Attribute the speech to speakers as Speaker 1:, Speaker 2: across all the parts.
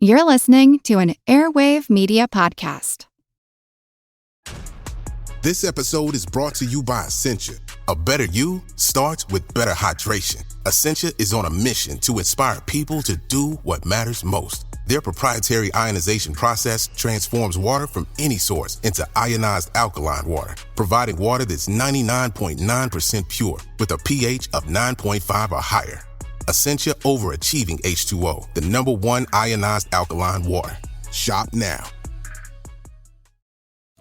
Speaker 1: You're listening to an Airwave Media Podcast.
Speaker 2: This episode is brought to you by Essentia. A better you starts with better hydration. Essentia is on a mission to inspire people to do what matters most. Their proprietary ionization process transforms water from any source into ionized alkaline water, providing water that's 99.9% pure with a pH of 9.5 or higher. Essentia Overachieving H2O, the #1 ionized alkaline water. Shop now.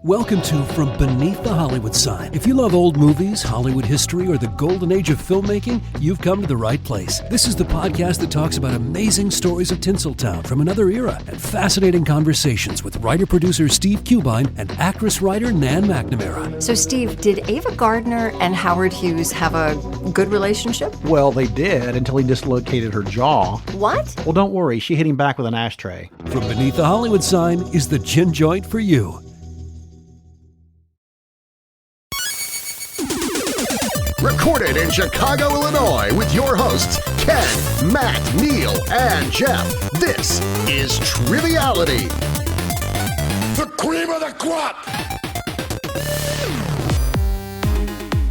Speaker 3: Welcome to From Beneath the Hollywood Sign. If you love old movies, Hollywood history, or the golden age of filmmaking, you've come to the right place. This is the podcast that talks about amazing stories of Tinseltown from another era and fascinating conversations with writer-producer Steve Cubine and actress-writer Nan McNamara.
Speaker 4: So, Steve, did Ava Gardner and Howard Hughes have a good relationship?
Speaker 5: Well, they did until he dislocated her jaw.
Speaker 4: What?
Speaker 5: Well, don't worry. She hit him back with an ashtray.
Speaker 3: From Beneath the Hollywood Sign is the gin joint for you.
Speaker 6: Recorded in Chicago, Illinois, with your hosts, Ken, Matt, Neil, and Jeff. This is Triviality. The cream of the crop!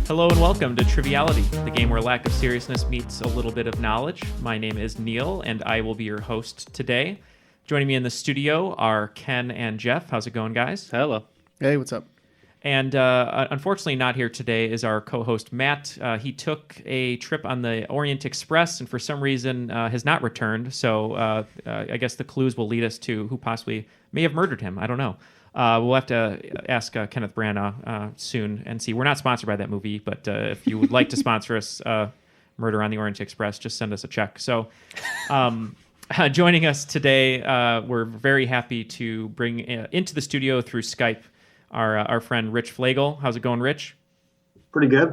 Speaker 7: Hello and welcome to Triviality, the game where lack of seriousness meets a little bit of knowledge. My name is Neil, and I will be your host today. Joining me in the studio are Ken and Jeff. How's it going, guys?
Speaker 8: Hello. Hey, what's up?
Speaker 7: And unfortunately not here today is our co-host Matt. He took a trip on the Orient Express and for some reason has not returned. So I guess the clues will lead us to who possibly may have murdered him. I don't know. We'll have to ask Kenneth Branagh soon and see. We're not sponsored by that movie, but if you would like to sponsor us, Murder on the Orient Express, just send us a check. So joining us today, we're very happy to bring into the studio through Skype our friend Rich Flagel. How's it going, Rich?
Speaker 9: Pretty good.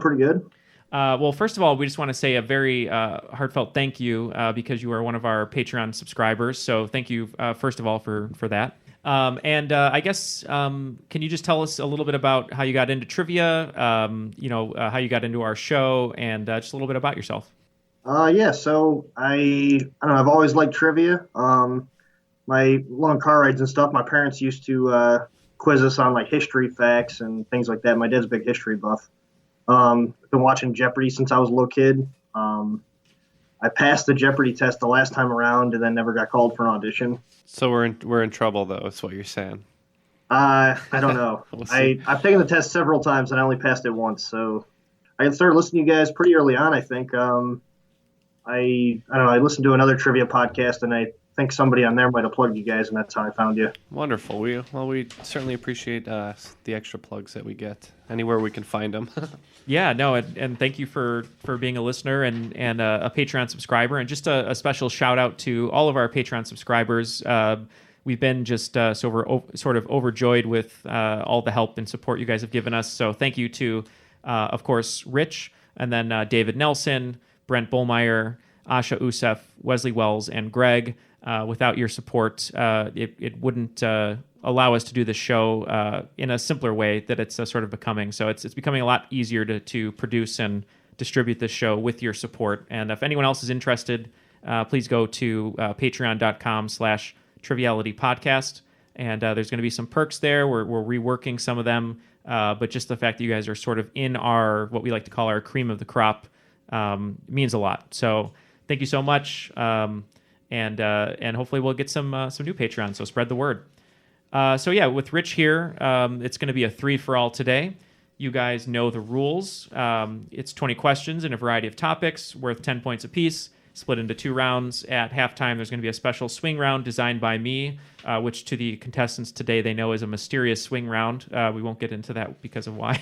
Speaker 7: Well, first of all, we just want to say a very heartfelt thank you because you are one of our Patreon subscribers. So thank you, first of all, for that. I guess, can you just tell us a little bit about how you got into trivia, how you got into our show, and just a little bit about yourself?
Speaker 9: So I don't know, I've always liked trivia. My long car rides and stuff, my parents used to quiz us on like history facts and things like that. My dad's a big history buff. I've been watching Jeopardy since I was a little kid. I passed the Jeopardy test the last time around and then never got called for an audition.
Speaker 8: So we're in trouble though, is what you're saying.
Speaker 9: I don't know.
Speaker 8: We'll
Speaker 9: I've taken the test several times and I only passed it once. So I started listening to you guys pretty early on, I think. I don't know, I listened to another trivia podcast and I think somebody on there might have plugged you guys, and that's how I found you.
Speaker 8: Wonderful. We certainly appreciate the extra plugs that we get anywhere we can find them.
Speaker 7: Yeah, no, and thank you for being a listener and a Patreon subscriber, and just a special shout out to all of our Patreon subscribers. We've been just sort of overjoyed with all the help and support you guys have given us. So thank you to, of course, Rich, and then David Nelson, Brent Bullmeyer, Asha Usef, Wesley Wells, and Greg. Without your support, it wouldn't allow us to do this show in a simpler way that it's sort of becoming. So it's becoming a lot easier to produce and distribute this show with your support. And if anyone else is interested, please go to patreon.com/trivialitypodcast. And there's going to be some perks there. We're reworking some of them. But just the fact that you guys are sort of in our, what we like to call our cream of the crop, means a lot. So thank you so much. And hopefully we'll get some new Patreons, so spread the word. With Rich here, it's going to be a 3-for-all today. You guys know the rules. It's 20 questions in a variety of topics, worth 10 points apiece, split into 2 rounds. At halftime, there's going to be a special swing round designed by me, which to the contestants today they know is a mysterious swing round. We won't get into that because of why.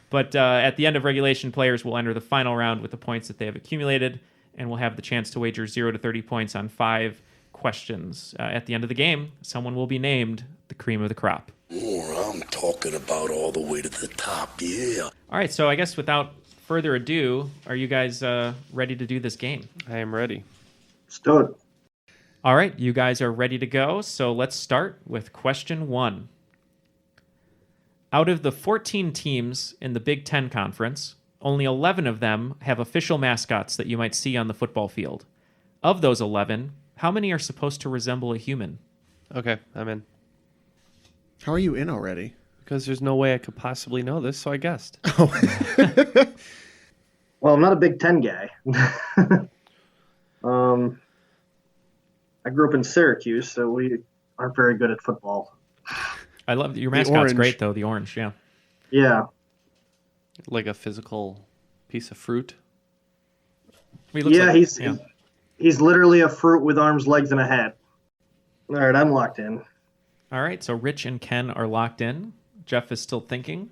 Speaker 7: But at the end of regulation, players will enter the final round with the points that they have accumulated, and we'll have the chance to wager 0 to 30 points on 5 questions. At the end of the game, someone will be named the cream of the crop.
Speaker 6: Oh, I'm talking about all the way to the top, yeah.
Speaker 7: All right, so I guess without further ado, are you guys ready to do this game?
Speaker 8: I am ready.
Speaker 9: Let's do it.
Speaker 7: All right, you guys are ready to go, so let's start with question 1. Out of the 14 teams in the Big Ten Conference, only 11 of them have official mascots that you might see on the football field. Of those 11, how many are supposed to resemble a human?
Speaker 8: Okay, I'm in.
Speaker 10: How are you in already?
Speaker 8: Because there's no way I could possibly know this, so I guessed.
Speaker 9: Well, I'm not a Big Ten guy. I grew up in Syracuse, so we aren't very good at football.
Speaker 7: I love your
Speaker 10: The
Speaker 7: mascot's
Speaker 10: orange.
Speaker 7: great though. The orange, yeah.
Speaker 9: Yeah.
Speaker 8: Like a physical piece of fruit.
Speaker 7: He looks
Speaker 9: Yeah,
Speaker 7: like-
Speaker 9: he's literally a fruit with arms, legs, and a hat. All right, I'm locked in.
Speaker 7: All right, so Rich and Ken are locked in. Jeff is still thinking.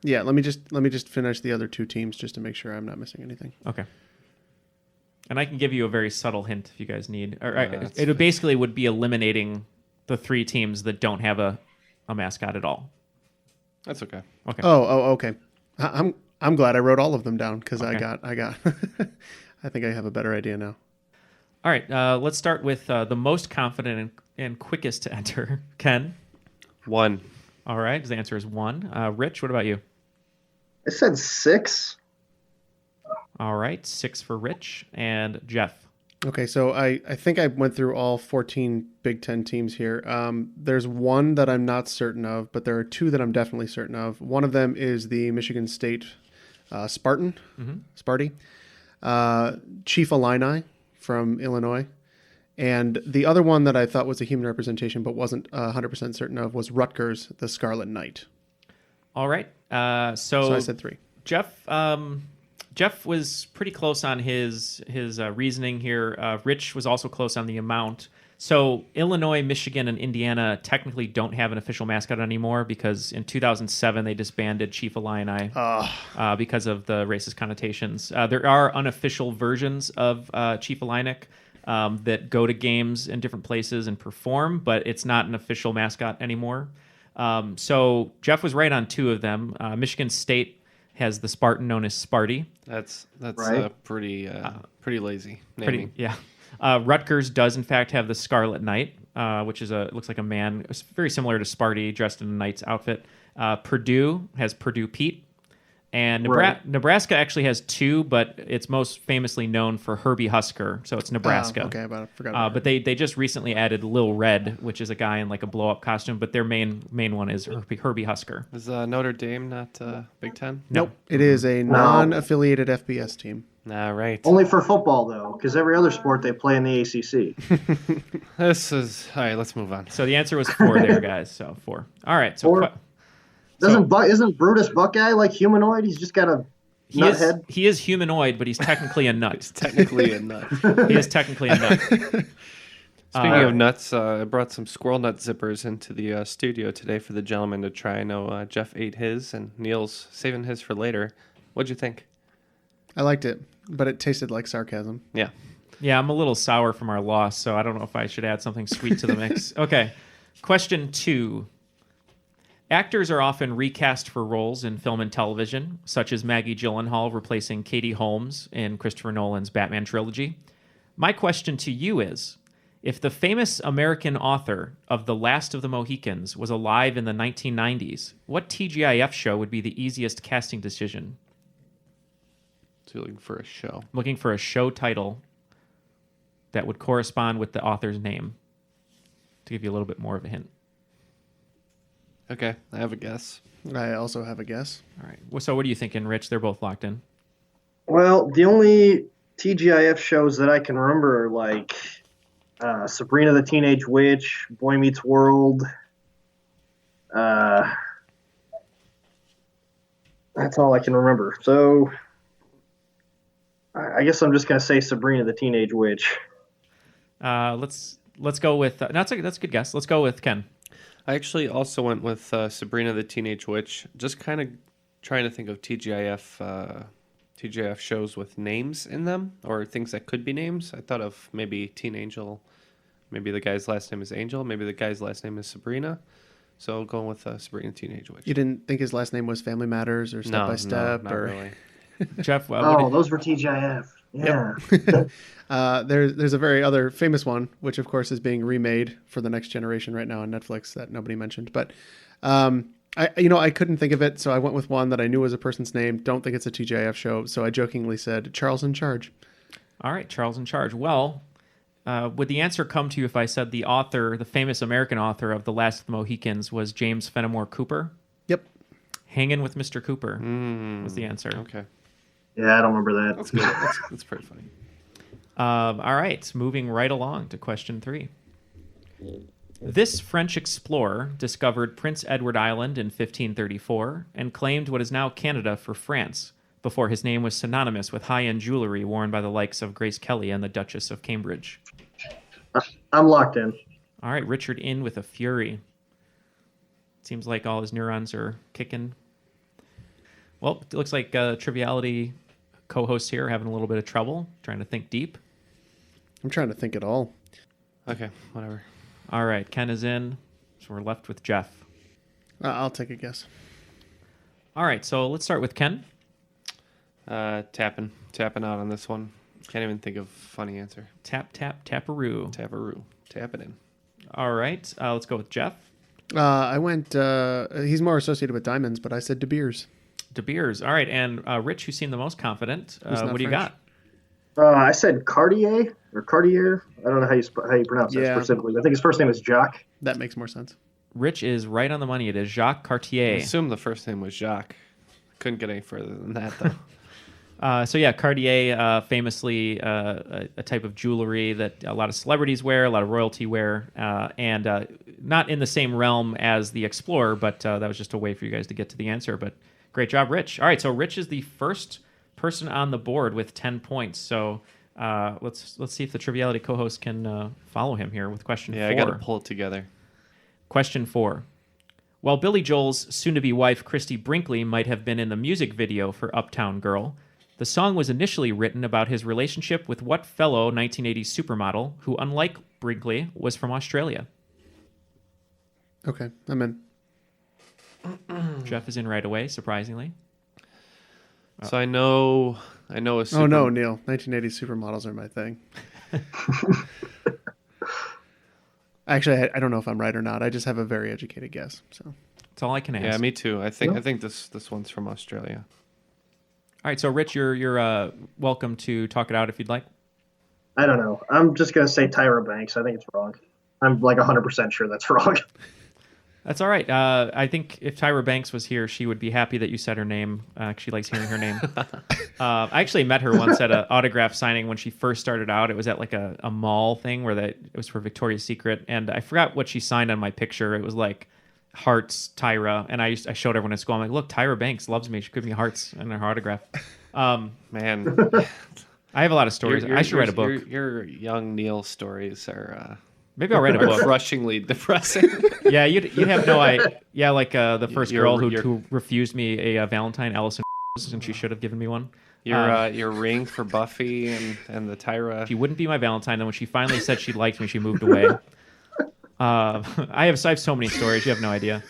Speaker 10: Yeah, let me just finish the other two teams just to make sure I'm not missing anything.
Speaker 7: Okay. And I can give you a very subtle hint if you guys need. Or
Speaker 8: that's
Speaker 7: it basically would be eliminating the 3 teams that don't have a mascot at all.
Speaker 8: That's okay.
Speaker 7: Okay.
Speaker 10: Oh, okay. I'm glad I wrote all of them down because
Speaker 7: Okay.
Speaker 10: I got I think I have a better idea now.
Speaker 7: All right, let's start with the most confident and quickest to enter. Ken.
Speaker 8: 1.
Speaker 7: All right, his answer is 1. Rich, what about you?
Speaker 9: I said 6.
Speaker 7: All right, 6 for Rich. And Jeff.
Speaker 10: Okay, so I think I went through all 14 Big Ten teams here. There's one that I'm not certain of, but there are 2 that I'm definitely certain of. One of them is the Michigan State Sparty, Chief Illini from Illinois. And the other one that I thought was a human representation but wasn't 100% certain of was Rutgers, the Scarlet Knight.
Speaker 7: All right,
Speaker 10: So I said 3.
Speaker 7: Jeff was pretty close on his reasoning here. Rich was also close on the amount. So Illinois, Michigan, and Indiana technically don't have an official mascot anymore because in 2007 they disbanded Chief Illini because of the racist connotations. There are unofficial versions of Chief Illini that go to games in different places and perform, but it's not an official mascot anymore. So Jeff was right on 2 of them. Michigan State has the Spartan known as Sparty.
Speaker 8: That's
Speaker 9: Right.
Speaker 8: pretty lazy naming.
Speaker 7: Rutgers does in fact have the Scarlet Knight, which is looks like a man. It's very similar to Sparty, dressed in a knight's outfit. Purdue has Purdue Pete, and
Speaker 9: Right.
Speaker 7: Nebraska actually has 2, but it's most famously known for Herbie Husker, so it's Nebraska.
Speaker 10: Okay, I forgot about
Speaker 7: But they just recently added Lil Red, which is a guy in like a blow up costume, but their main one is Herbie Husker.
Speaker 8: Is Notre Dame not Big Ten?
Speaker 10: Nope. It is a non-affiliated FBS team.
Speaker 8: All right.
Speaker 9: Only for football, though, because every other sport they play in the ACC.
Speaker 8: This is all right. Let's move on.
Speaker 7: So the answer was 4 there, guys. So 4. All right. So
Speaker 9: 4. Isn't Brutus Buckeye like humanoid? He's just got a nut head.
Speaker 7: he is humanoid, but he's technically a nut.
Speaker 8: Technically a nut.
Speaker 7: He is technically a nut.
Speaker 8: Speaking of nuts, I brought some squirrel nut zippers into the studio today for the gentleman to try. I know Jeff ate his, and Neil's saving his for later. What'd you think?
Speaker 10: I liked it, but it tasted like sarcasm.
Speaker 8: Yeah.
Speaker 7: Yeah, I'm a little sour from our loss, so I don't know if I should add something sweet to the mix. Okay. Question 2. Actors are often recast for roles in film and television, such as Maggie Gyllenhaal replacing Katie Holmes in Christopher Nolan's Batman trilogy. My question to you is, if the famous American author of The Last of the Mohicans was alive in the 1990s, what TGIF show would be the easiest casting decision?
Speaker 8: So you're looking for a show.
Speaker 7: Looking for a show title that would correspond with the author's name, to give you a little bit more of a hint.
Speaker 8: Okay, I have a guess.
Speaker 10: I also have a guess.
Speaker 7: All right. Well, so what are you thinking, Rich? They're both locked in.
Speaker 9: Well, the only TGIF shows that I can remember are like Sabrina the Teenage Witch, Boy Meets World. That's all I can remember. So I guess I'm just gonna say Sabrina the Teenage Witch.
Speaker 7: Let's go with that's a good guess. Let's go with Ken.
Speaker 8: I actually also went with Sabrina the Teenage Witch. Just kind of trying to think of TGIF shows with names in them or things that could be names. I thought of maybe Teen Angel. Maybe the guy's last name is Angel. Maybe the guy's last name is Sabrina. So going with Sabrina the Teenage Witch.
Speaker 10: You didn't think his last name was Family Matters or Step by Step?
Speaker 8: Not really.
Speaker 7: Jeff.
Speaker 9: Those were TGIF. Yeah.
Speaker 10: There's a very other famous one, which of course is being remade for the next generation right now on Netflix that nobody mentioned. But I couldn't think of it, so I went with one that I knew was a person's name. Don't think it's a TGIF show, so I jokingly said Charles in Charge.
Speaker 7: All right, Charles in Charge. Well, would the answer come to you if I said the author, the famous American author of The Last of the Mohicans, was James Fenimore Cooper?
Speaker 10: Yep.
Speaker 7: Hangin' with Mr. Cooper was the answer.
Speaker 8: Okay.
Speaker 9: Yeah, I don't remember that.
Speaker 8: That's good. That's pretty funny.
Speaker 7: All right, moving right along to question 3. This French explorer discovered Prince Edward Island in 1534 and claimed what is now Canada for France, before his name was synonymous with high-end jewelry worn by the likes of Grace Kelly and the Duchess of Cambridge.
Speaker 9: I'm locked in.
Speaker 7: All right, Richard in with a fury. Seems like all his neurons are kicking. Well, it looks like Triviality co-hosts here are having a little bit of trouble trying to think deep.
Speaker 10: I'm trying to think it all.
Speaker 8: Okay, whatever.
Speaker 7: All right, Ken is in, so we're left with Jeff.
Speaker 10: I'll take a guess.
Speaker 7: All right, so let's start with Ken.
Speaker 8: Tapping out on this one. Can't even think of a funny answer.
Speaker 7: Tap, tap, taparoo.
Speaker 8: Taparoo. Tap it in.
Speaker 7: All right, let's go with Jeff.
Speaker 10: I went, he's more associated with diamonds, but I said De Beers.
Speaker 7: De Beers. All right, and Rich, you seem the most confident. What do you got?
Speaker 9: I said Cartier or Cartier. I don't know how you pronounce that specifically. I think his first name is Jacques.
Speaker 10: That makes more sense.
Speaker 7: Rich is right on the money. It is Jacques Cartier.
Speaker 8: I assume the first name was Jacques. Couldn't get any further than that, though.
Speaker 7: So yeah, Cartier, famously a type of jewelry that a lot of celebrities wear, a lot of royalty wear, and not in the same realm as the Explorer, but that was just a way for you guys to get to the answer. But great job, Rich. All right, so Rich is the first person on the board with 10 points. So let's see if the Triviality co-host can follow him here with question 4.
Speaker 8: Yeah, I got to pull it together.
Speaker 7: Question 4. While Billy Joel's soon-to-be wife, Christy Brinkley, might have been in the music video for Uptown Girl, the song was initially written about his relationship with what fellow 1980s supermodel who, unlike Brinkley, was from Australia?
Speaker 10: Okay, I'm in.
Speaker 7: Jeff is in right away, surprisingly.
Speaker 8: So I know a super...
Speaker 10: Oh no, Neil. 1980s supermodels are my thing. Actually, I don't know if I'm right or not. I just have a very educated guess. So
Speaker 7: that's all I can ask.
Speaker 8: Yeah, me too. I think this one's from Australia.
Speaker 7: All right, so Rich, you're welcome to talk it out if you'd like.
Speaker 9: I don't know. I'm just gonna say Tyra Banks. I think it's wrong. I'm like 100% sure that's wrong.
Speaker 7: That's all right. I think if Tyra Banks was here, she would be happy that you said her name. She likes hearing her name. I actually met her once at an autograph signing when she first started out. It was at like a mall thing where it was for Victoria's Secret, and I forgot what she signed on my picture. It was like hearts, Tyra, and I showed everyone at school. I'm like, look, Tyra Banks loves me. She gave me hearts in her autograph.
Speaker 8: Man,
Speaker 7: I have a lot of stories. I should write a book.
Speaker 8: Your young Neil stories are.
Speaker 7: Maybe I'll write a book.
Speaker 8: Crushingly depressing.
Speaker 7: Yeah, you'd have no idea. Yeah, like the first girl who refused me a Valentine, Allison, and she should have given me one.
Speaker 8: Your ring for Buffy and the Tyra.
Speaker 7: She wouldn't be my Valentine. Then when she finally said she liked me, she moved away. I have so many stories. You have no idea.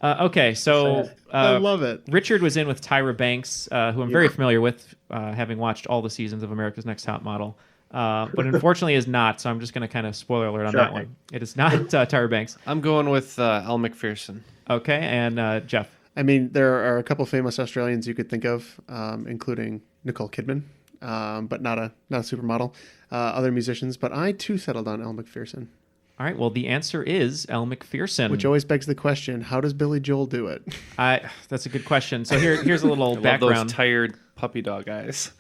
Speaker 7: Okay, so
Speaker 10: I love it.
Speaker 7: Richard was in with Tyra Banks, who I'm very familiar with, having watched all the seasons of America's Next Top Model. But unfortunately is not, so I'm just going to kind of spoiler alert on that one. It is not Tyra Banks.
Speaker 8: I'm going with Elle Macpherson.
Speaker 7: Okay, and Jeff.
Speaker 10: I mean, there are a couple famous Australians you could think of, including Nicole Kidman, but not a supermodel. Other musicians, but I too settled on Elle Macpherson.
Speaker 7: All right, well, the answer is Elle Macpherson.
Speaker 10: Which always begs the question, how does Billy Joel do it?
Speaker 7: That's a good question. So here's a little background.
Speaker 8: Love those tired puppy dog eyes.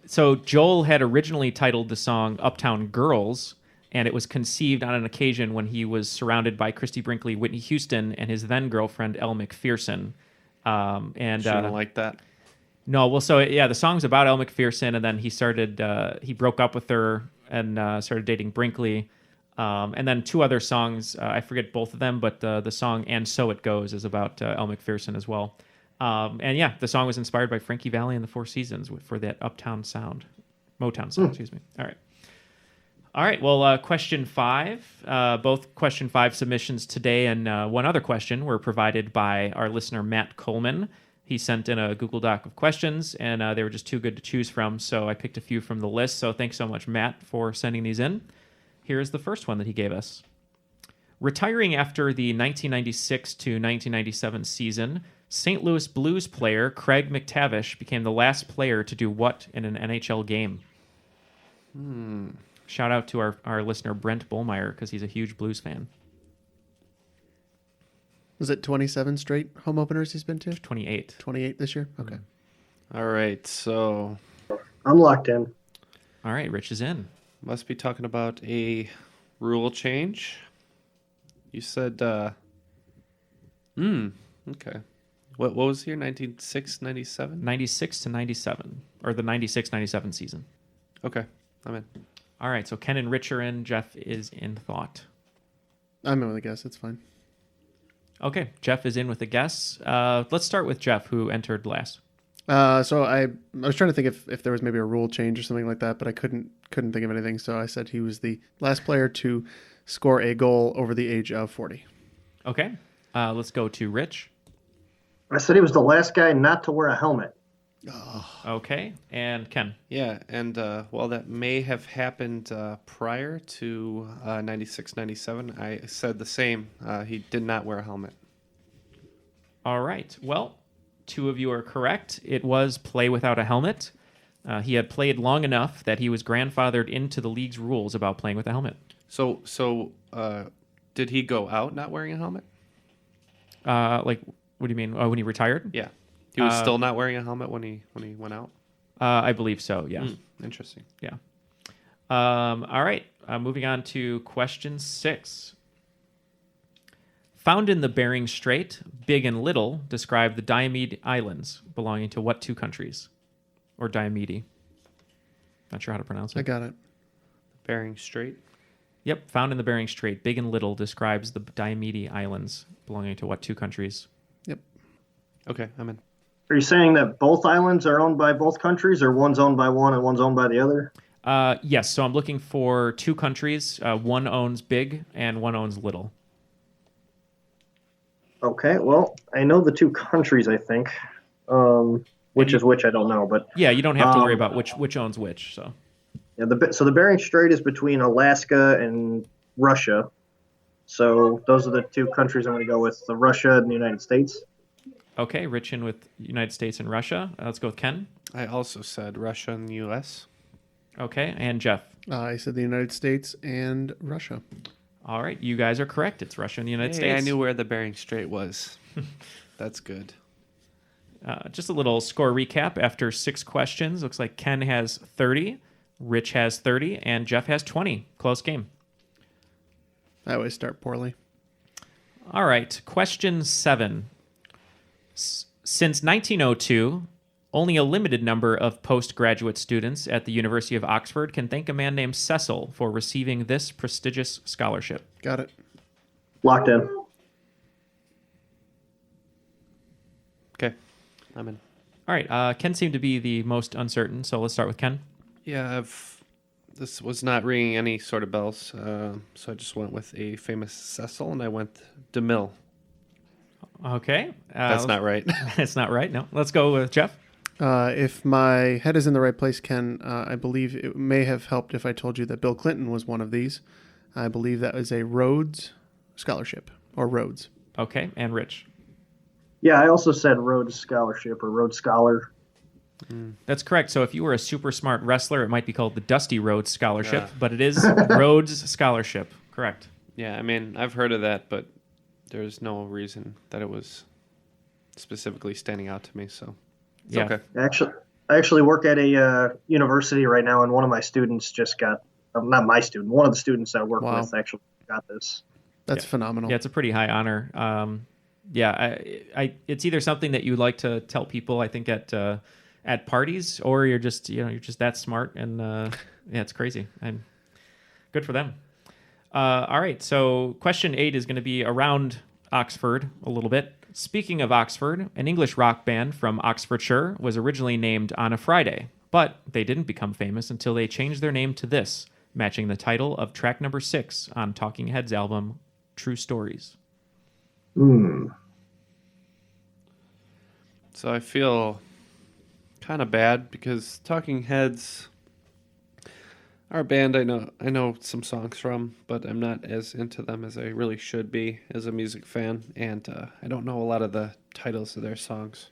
Speaker 7: So Joel had originally titled the song Uptown Girls, and it was conceived on an occasion when he was surrounded by Christy Brinkley, Whitney Houston, and his then-girlfriend, Elle Macpherson.
Speaker 8: And she didn't like that?
Speaker 7: No, well, so, yeah, the song's about Elle Macpherson, and then he broke up with her and started dating Brinkley. And then 2 other songs, I forget both of them, but the song And So It Goes is about Elle Macpherson as well. And yeah, the song was inspired by Frankie Valli and the Four Seasons for that Motown sound, excuse me. All right, well, question 5. Both question 5 submissions today and one other question were provided by our listener, Matt Coleman. He sent in a Google Doc of questions, and they were just too good to choose from, so I picked a few from the list. So thanks so much, Matt, for sending these in. Here's the first one that he gave us. Retiring after the 1996 to 1997 season, St. Louis Blues player Craig McTavish became the last player to do what in an NHL game? Shout out to our listener, Brent Bullmeyer, because he's a huge Blues fan.
Speaker 10: Was it 27 straight home openers he's been to?
Speaker 7: 28.
Speaker 10: 28 this year? Okay.
Speaker 8: All right, so
Speaker 9: I'm locked in.
Speaker 7: All right, Rich is in.
Speaker 8: must be talking about a rule change. You said, okay. What was here? 96, 97?
Speaker 7: 96 to 97, or the 96-97 season.
Speaker 8: Okay, I'm in.
Speaker 7: All right, so Ken and Rich are in. Jeff is in thought.
Speaker 10: I'm in with a guess. It's fine.
Speaker 7: Okay, Jeff is in with a guess. Let's start with Jeff, who entered last.
Speaker 10: So I was trying to think if there was maybe a rule change or something like that, but I couldn't think of anything. So I said he was the last player to score a goal over the age of 40.
Speaker 7: Okay, let's go to Rich.
Speaker 9: I said he was the last guy not to wear a helmet.
Speaker 7: Okay, and Ken.
Speaker 8: Yeah, and while that may have happened prior to 96, 97, I said the same. He did not wear a helmet.
Speaker 7: All right, well, two of you are correct. It was play without a helmet. He had played long enough that he was grandfathered into the league's rules about playing with a helmet.
Speaker 8: So did he go out not wearing a helmet?
Speaker 7: Like, what do you mean? Oh, when he retired?
Speaker 8: Yeah. He was still not wearing a helmet when he went out?
Speaker 7: I believe so, yeah.
Speaker 8: Interesting.
Speaker 7: Yeah. All right, moving on to question 6. Found in the Bering Strait, Big and Little describe the Diomede Islands, belonging to what two countries? Or Diomede. Not sure how to pronounce it.
Speaker 10: I got it.
Speaker 8: Bering Strait?
Speaker 7: Yep, found in the Bering Strait, Big and Little describes the Diomede Islands, belonging to what two countries?
Speaker 10: Yep.
Speaker 8: Okay, I'm in.
Speaker 9: Are you saying that both islands are owned by both countries, or one's owned by one and one's owned by the other?
Speaker 7: Yes, so I'm looking for two countries. One owns Big and one owns Little.
Speaker 9: Okay, well, I know the two countries, I think. Which is which, I don't know. But
Speaker 7: yeah, you don't have to worry about which owns which. So
Speaker 9: yeah, so the Bering Strait is between Alaska and Russia. So those are the two countries I'm going to go with, the Russia and the United States.
Speaker 7: Okay, Rich in with United States and Russia. Let's go with Ken.
Speaker 8: I also said Russia and the U.S.
Speaker 7: Okay, and Jeff.
Speaker 10: I said the United States and Russia.
Speaker 7: All right, you guys are correct. It's Russia and the United States.
Speaker 8: I knew where the Bering Strait was. That's good.
Speaker 7: Just a little score recap. After 6 questions, looks like Ken has 30, Rich has 30, and Jeff has 20. Close game.
Speaker 10: I always start poorly.
Speaker 7: All right, question 7. Since 1902, only a limited number of postgraduate students at the University of Oxford can thank a man named Cecil for receiving this prestigious scholarship.
Speaker 10: Got it.
Speaker 9: Locked in.
Speaker 8: Okay, I'm in.
Speaker 7: All right, Ken seemed to be the most uncertain, so let's start with Ken.
Speaker 8: Yeah, this was not ringing any sort of bells, so I just went with a famous Cecil, and I went DeMille.
Speaker 7: Okay.
Speaker 8: That's not right.
Speaker 7: It's not right, no. Let's go with Jeff.
Speaker 10: If my head is in the right place, Ken, I believe it may have helped if I told you that Bill Clinton was one of these. I believe that was a Rhodes Scholarship, or Rhodes.
Speaker 7: Okay, and Rich.
Speaker 9: Yeah, I also said Rhodes Scholarship or Rhodes Scholar.
Speaker 7: That's correct. So if you were a super smart wrestler, it might be called the Dusty Rhodes Scholarship, but it is Rhodes Scholarship. Correct.
Speaker 8: Yeah, I mean, I've heard of that, but there's no reason that it was specifically standing out to me, so it's okay.
Speaker 9: I actually work at a university right now, and one of my students just got, not my student, one of the students I work with actually got this.
Speaker 10: That's phenomenal.
Speaker 7: Yeah, it's a pretty high honor. It's either something that you like to tell people, I think, at parties, or you're just that smart, and yeah, it's crazy. And good for them. All right, so question 8 is going to be around Oxford a little bit. Speaking of Oxford, an English rock band from Oxfordshire was originally named On a Friday, but they didn't become famous until they changed their name to this, matching the title of track number 6 on Talking Heads' album, True Stories.
Speaker 8: So I feel kind of bad because Talking Heads, our band, I know some songs from, but I'm not as into them as I really should be as a music fan, and I don't know a lot of the titles of their songs,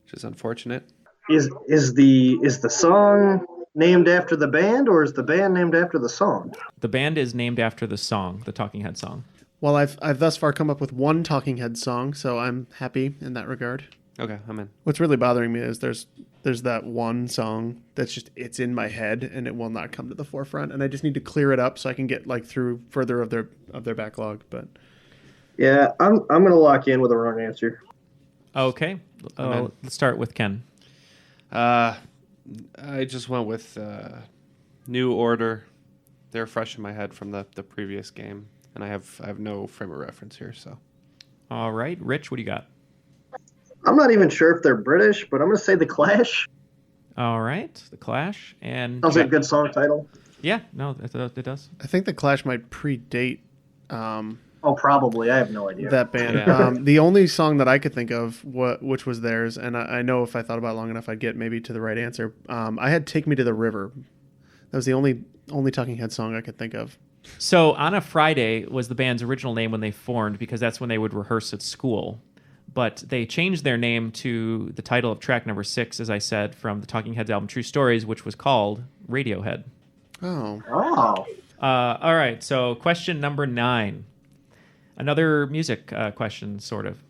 Speaker 8: which is unfortunate.
Speaker 9: Is the song named after the band, or is the band named after the song?
Speaker 7: The band is named after the song, the Talking Head song.
Speaker 10: Well, I've thus far come up with one Talking Heads song, so I'm happy in that regard.
Speaker 8: Okay, I'm in.
Speaker 10: What's really bothering me is there's that one song that's just it's in my head and it will not come to the forefront, and I just need to clear it up so I can get like through further of their backlog. But
Speaker 9: Yeah, I'm gonna lock in with a wrong answer.
Speaker 7: Okay. Let's start with Ken.
Speaker 8: I just went with New Order. They're fresh in my head from the previous game, and I have no frame of reference here. So,
Speaker 7: All right. Rich, what do you got?
Speaker 9: I'm not even sure if they're British, but I'm gonna say The Clash.
Speaker 7: All right. The Clash. And
Speaker 9: Sounds like a good song title.
Speaker 7: Yeah, no, it does.
Speaker 10: I think the Clash might predate
Speaker 9: Oh, probably. I have no idea.
Speaker 10: that band.
Speaker 8: Yeah.
Speaker 10: The only song that I could think of, which was theirs, and I know if I thought about it long enough, I'd get maybe to the right answer. I had "Take Me to the River." That was the only Talking Head song I could think of.
Speaker 7: So On a Friday was the band's original name when they formed, because that's when they would rehearse at school. But they changed their name to the title of track number 6, as I said, from the Talking Heads album True Stories, which was called Radiohead.
Speaker 10: Oh.
Speaker 9: Oh.
Speaker 7: All right, so question number 9. Another music question, sort of.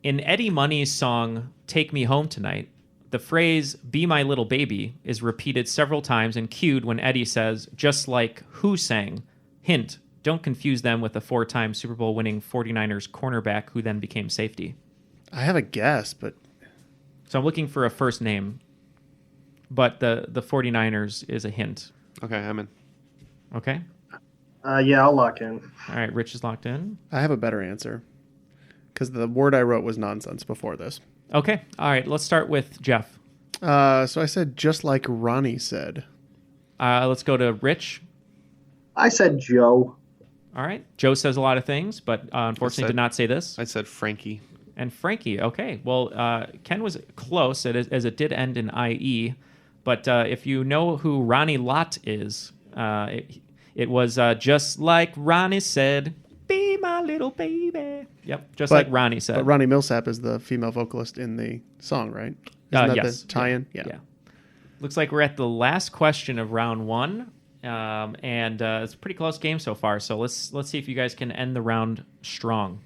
Speaker 7: In Eddie Money's song Take Me Home Tonight, the phrase "Be My Little Baby" is repeated several times and cued when Eddie says, just like who sang. Hint, don't confuse them with the 4-time Super Bowl winning 49ers cornerback who then became safety.
Speaker 10: I have a guess, but
Speaker 7: So I'm looking for a first name, but the 49ers is a hint.
Speaker 8: okay, I'm in.
Speaker 7: Okay?
Speaker 9: Yeah, I'll lock in.
Speaker 7: All right, Rich is locked in.
Speaker 10: I have a better answer because the word I wrote was nonsense before this.
Speaker 7: Okay, all right, let's start with Jeff.
Speaker 10: So I said just like Ronnie said.
Speaker 7: Let's go to Rich.
Speaker 9: I said Joe.
Speaker 7: All right. Joe says a lot of things, but unfortunately did not say this.
Speaker 8: I said Frankie.
Speaker 7: And Frankie. Okay. Well, Ken was close as it did end in IE. But if you know who Ronnie Lott is, it was just like Ronnie said, be my little baby. Yep. Just like Ronnie said.
Speaker 10: But Ronnie Millsap is the female vocalist in the song, right? Isn't that
Speaker 7: yes.
Speaker 10: the tie-in?
Speaker 7: Yeah. Looks like we're at the last question of round 1. And it's a pretty close game so far. So let's see if you guys can end the round strong.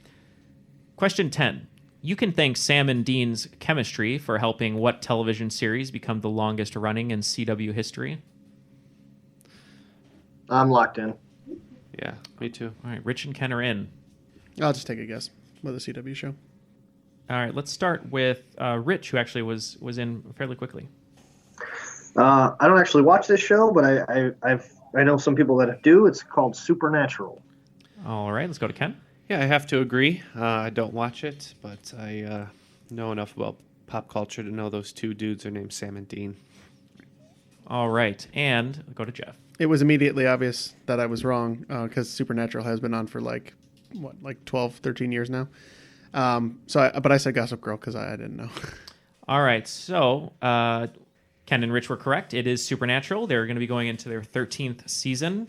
Speaker 7: Question 10. You can thank Sam and Dean's chemistry for helping what television series become the longest running in CW history?
Speaker 9: I'm locked in.
Speaker 8: Yeah, me too.
Speaker 7: All right, Rich and Ken are in.
Speaker 10: I'll just take a guess with a CW show.
Speaker 7: All right, let's start with Rich, who actually was in fairly quickly.
Speaker 9: I don't actually watch this show, but I know some people that do. It's called Supernatural.
Speaker 7: All right, let's go to Ken.
Speaker 8: Yeah, I have to agree. I don't watch it, but I know enough about pop culture to know those two dudes are named Sam and Dean.
Speaker 7: All right, and I'll go to Jeff.
Speaker 10: It was immediately obvious that I was wrong because Supernatural has been on for like 12, 13 years now. But I said Gossip Girl because I didn't know.
Speaker 7: All right, so Ken and Rich were correct. It is Supernatural. They're going to be going into their 13th season.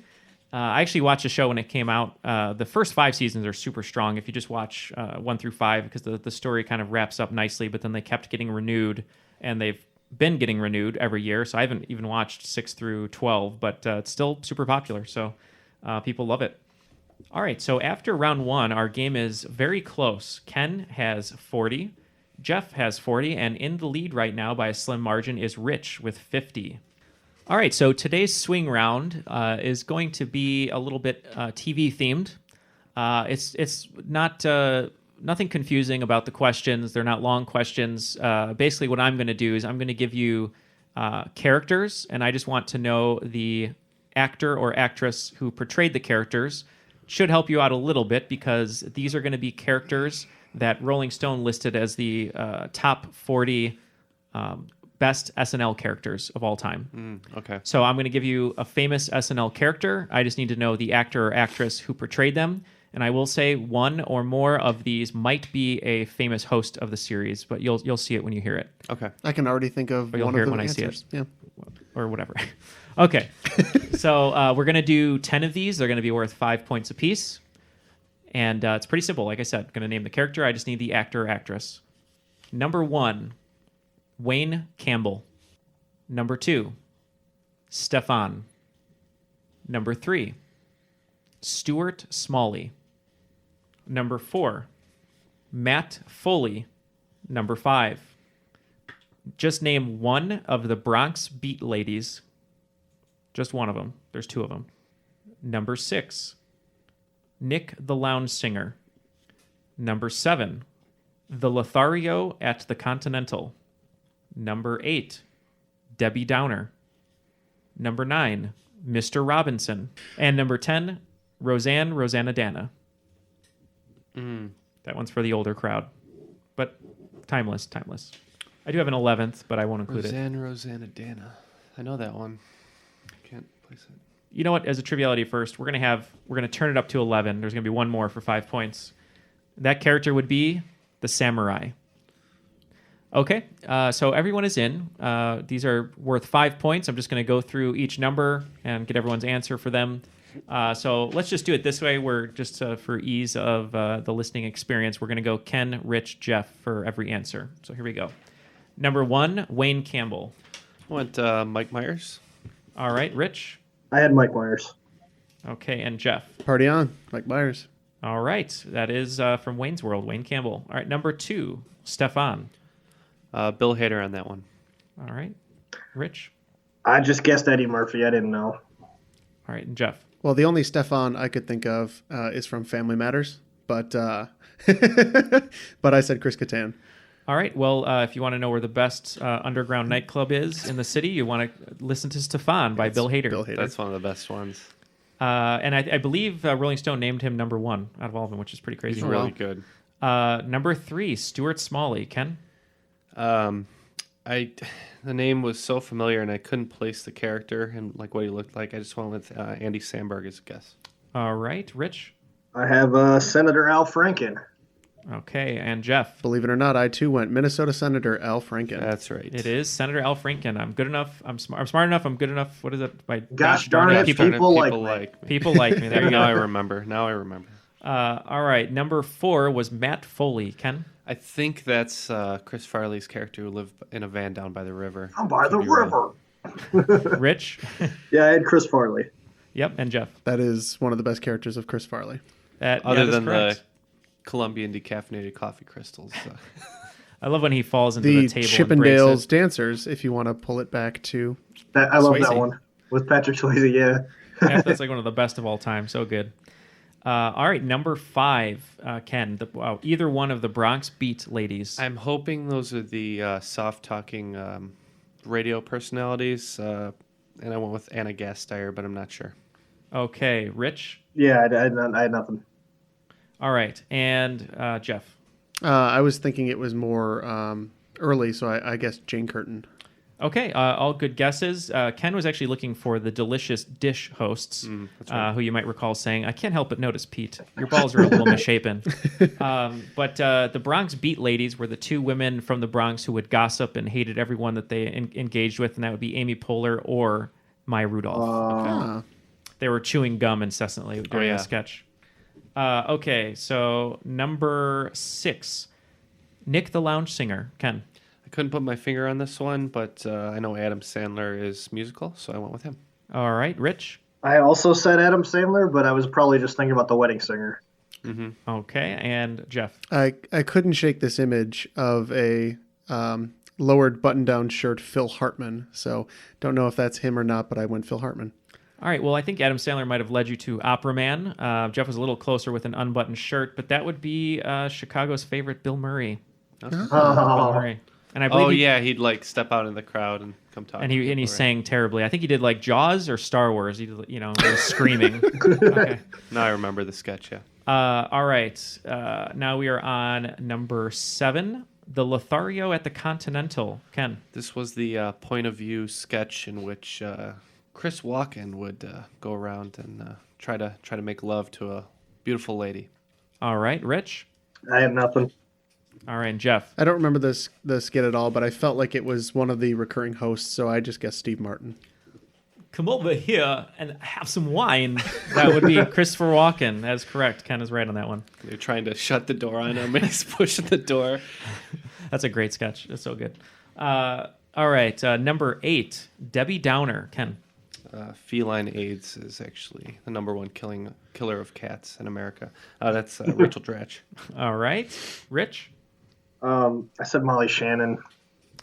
Speaker 7: I actually watched the show when it came out. The first 5 seasons are super strong if you just watch 1 through 5 because the story kind of wraps up nicely, but then they kept getting renewed, and they've been getting renewed every year. So I haven't even watched 6 through 12, but it's still super popular, so people love it. All right, so after round 1, our game is very close. Ken has 40. Jeff has 40, and in the lead right now by a slim margin is Rich with 50. All right, so today's swing round is going to be a little bit TV themed. It's not nothing confusing about the questions. They're not long questions. Basically, what I'm going to do is I'm going to give you characters, and I just want to know the actor or actress who portrayed the characters. Should help you out a little bit because these are going to be characters that Rolling Stone listed as the top 40 best SNL characters of all time.
Speaker 8: Okay.
Speaker 7: So I'm going to give you a famous SNL character. I just need to know the actor or actress who portrayed them. And I will say one or more of these might be a famous host of the series, but you'll see it when you hear it.
Speaker 8: Okay.
Speaker 10: I can already think of
Speaker 7: Or you'll
Speaker 10: one
Speaker 7: hear
Speaker 10: of
Speaker 7: it
Speaker 10: the
Speaker 7: when
Speaker 10: answers.
Speaker 7: I see it.
Speaker 10: Yeah.
Speaker 7: Or whatever. Okay. So we're going to do 10 of these. They're going to be worth 5 points apiece. And it's pretty simple. Like I said, going to name the character. I just need the actor or actress. Number 1, Wayne Campbell. Number 2, Stefan. Number 3, Stuart Smalley. Number 4, Matt Foley. Number 5, just name one of the Bronx Beat Ladies. Just one of them. There's 2 of them. Number 6, Nick the Lounge Singer. Number 7, the Lothario at the Continental. Number 8, Debbie Downer. Number 9, Mr. Robinson. And number 10, Rosanna Dana. That one's for the older crowd. But timeless. I do have an 11th, but I won't include it.
Speaker 8: Rosanna Dana. I know that one. I can't place it.
Speaker 7: You know what? As a triviality first, we're gonna turn it up to 11. There's gonna be one more for 5 points. That character would be the samurai. Okay, so everyone is in. These are worth 5 points. I'm just going to go through each number and get everyone's answer for them. So let's just do it this way. We're just for ease of the listening experience, we're going to go Ken, Rich, Jeff for every answer. So here we go. Number 1, Wayne Campbell.
Speaker 8: I went Mike Myers.
Speaker 7: All right, Rich.
Speaker 9: I had Mike Myers.
Speaker 7: Okay, and Jeff.
Speaker 10: Party on, Mike Myers.
Speaker 7: All right, that is from Wayne's World, Wayne Campbell. All right, number 2, Stefan.
Speaker 8: Bill Hader on that one.
Speaker 7: All right, Rich.
Speaker 9: I just guessed Eddie Murphy. I didn't know.
Speaker 7: All right, and Jeff.
Speaker 10: Well, the only Stefan I could think of is from Family Matters, but but I said Chris Kattan.
Speaker 7: All right. Well, if you want to know where the best underground nightclub is in the city, you want to listen to Stefan by Bill Hader.
Speaker 10: Bill Hader.
Speaker 8: That's one of the best ones.
Speaker 7: And I believe Rolling Stone named him number 1 out of all of them, which is pretty crazy.
Speaker 8: He's really good.
Speaker 7: Number 3, Stuart Smalley. Ken?
Speaker 8: The name was so familiar, and I couldn't place the character and like what he looked like. I just went with Andy Samberg as a guess.
Speaker 7: All right, Rich.
Speaker 9: I have Senator Al Franken.
Speaker 7: Okay, and Jeff.
Speaker 10: Believe it or not, I too went Minnesota Senator Al Franken.
Speaker 8: That's right.
Speaker 7: It is Senator Al Franken. I'm good enough. I'm smart enough. I'm good enough. What is it?
Speaker 9: Gosh darn it, people like me.
Speaker 7: People like me. There you go.
Speaker 8: Now I remember.
Speaker 7: All right, number 4 was Matt Foley. Ken?
Speaker 8: I think that's Chris Farley's character who lived in a van down by the river.
Speaker 9: I'm by the river.
Speaker 7: Rich?
Speaker 9: Yeah, I had Chris Farley.
Speaker 7: Yep, and Jeff.
Speaker 10: That is one of the best characters of Chris Farley.
Speaker 8: Other than the Colombian decaffeinated coffee crystals.
Speaker 7: I love when he falls into the table.
Speaker 10: Chippendales Dancers, if you want to pull it back to
Speaker 9: I love that one with Patrick Swayze. Yeah,
Speaker 7: that's like one of the best of all time. So good. All right, number 5, Ken. Either one of the Bronx Beat Ladies.
Speaker 8: I'm hoping those are the soft-talking radio personalities, and I went with Anna Gasteyer, but I'm not sure.
Speaker 7: Okay, Rich?
Speaker 9: Yeah, I had nothing.
Speaker 7: All right, and Jeff?
Speaker 10: I was thinking it was more early, so I guess Jane Curtin.
Speaker 7: Okay, all good guesses. Ken was actually looking for the Delicious Dish hosts, who you might recall saying, I can't help but notice, Pete, your balls are a little misshapen. But the Bronx Beat Ladies were the 2 women from the Bronx who would gossip and hated everyone that they engaged with, and that would be Amy Poehler or Maya Rudolph. They were chewing gum incessantly during the sketch. Okay, so number 6, Nick the Lounge Singer. Ken?
Speaker 8: I couldn't put my finger on this one, but I know Adam Sandler is musical, so I went with him.
Speaker 7: All right, Rich?
Speaker 9: I also said Adam Sandler, but I was probably just thinking about The Wedding Singer.
Speaker 8: Mm-hmm.
Speaker 7: Okay, and Jeff?
Speaker 10: I couldn't shake this image of a lowered button-down shirt Phil Hartman, so don't know if that's him or not, but I went Phil Hartman.
Speaker 7: All right, well, I think Adam Sandler might have led you to Opera Man. Jeff was a little closer with an unbuttoned shirt, but that would be Chicago's favorite, Bill Murray.
Speaker 9: Oh.
Speaker 7: Bill Murray. And I believe
Speaker 8: he'd like step out in the crowd and come talk.
Speaker 7: And he sang terribly. I think he did like Jaws or Star Wars. He was screaming. Okay.
Speaker 8: Now I remember the sketch. Yeah.
Speaker 7: All right. Now we are on number 7, the Lothario at the Continental. Ken?
Speaker 8: This was the point of view sketch in which Chris Walken would go around and try to make love to a beautiful lady.
Speaker 7: All right, Rich?
Speaker 9: I have nothing.
Speaker 7: All right, and Jeff?
Speaker 10: I don't remember the skit at all, but I felt like it was one of the recurring hosts, so I just guessed Steve Martin.
Speaker 7: Come over here and have some wine. That would be Christopher Walken. That is correct. Ken is right on that one.
Speaker 8: They're trying to shut the door on him, and he's pushing the door.
Speaker 7: That's a great sketch. That's so good. All right, number 8, Debbie Downer. Ken?
Speaker 8: feline AIDS is actually the number one killer of cats in America. That's Rachel Dratch.
Speaker 7: All right. Rich?
Speaker 9: I said Molly Shannon.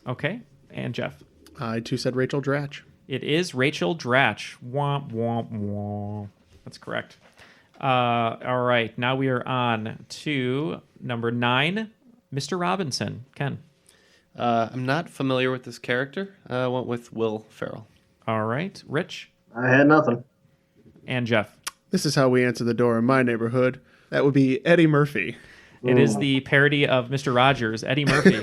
Speaker 7: Okay. And Jeff?
Speaker 10: I too said Rachel Dratch.
Speaker 7: It is Rachel Dratch. Womp, womp, womp. That's correct. All right. Now we are on to number 9, Mr. Robinson. Ken?
Speaker 8: I'm not familiar with this character. I went with Will Ferrell.
Speaker 7: All right. Rich?
Speaker 9: I had nothing.
Speaker 7: And Jeff?
Speaker 10: This is how we answer the door in my neighborhood. That would be Eddie Murphy.
Speaker 7: It is the parody of Mr. Rogers, Eddie Murphy.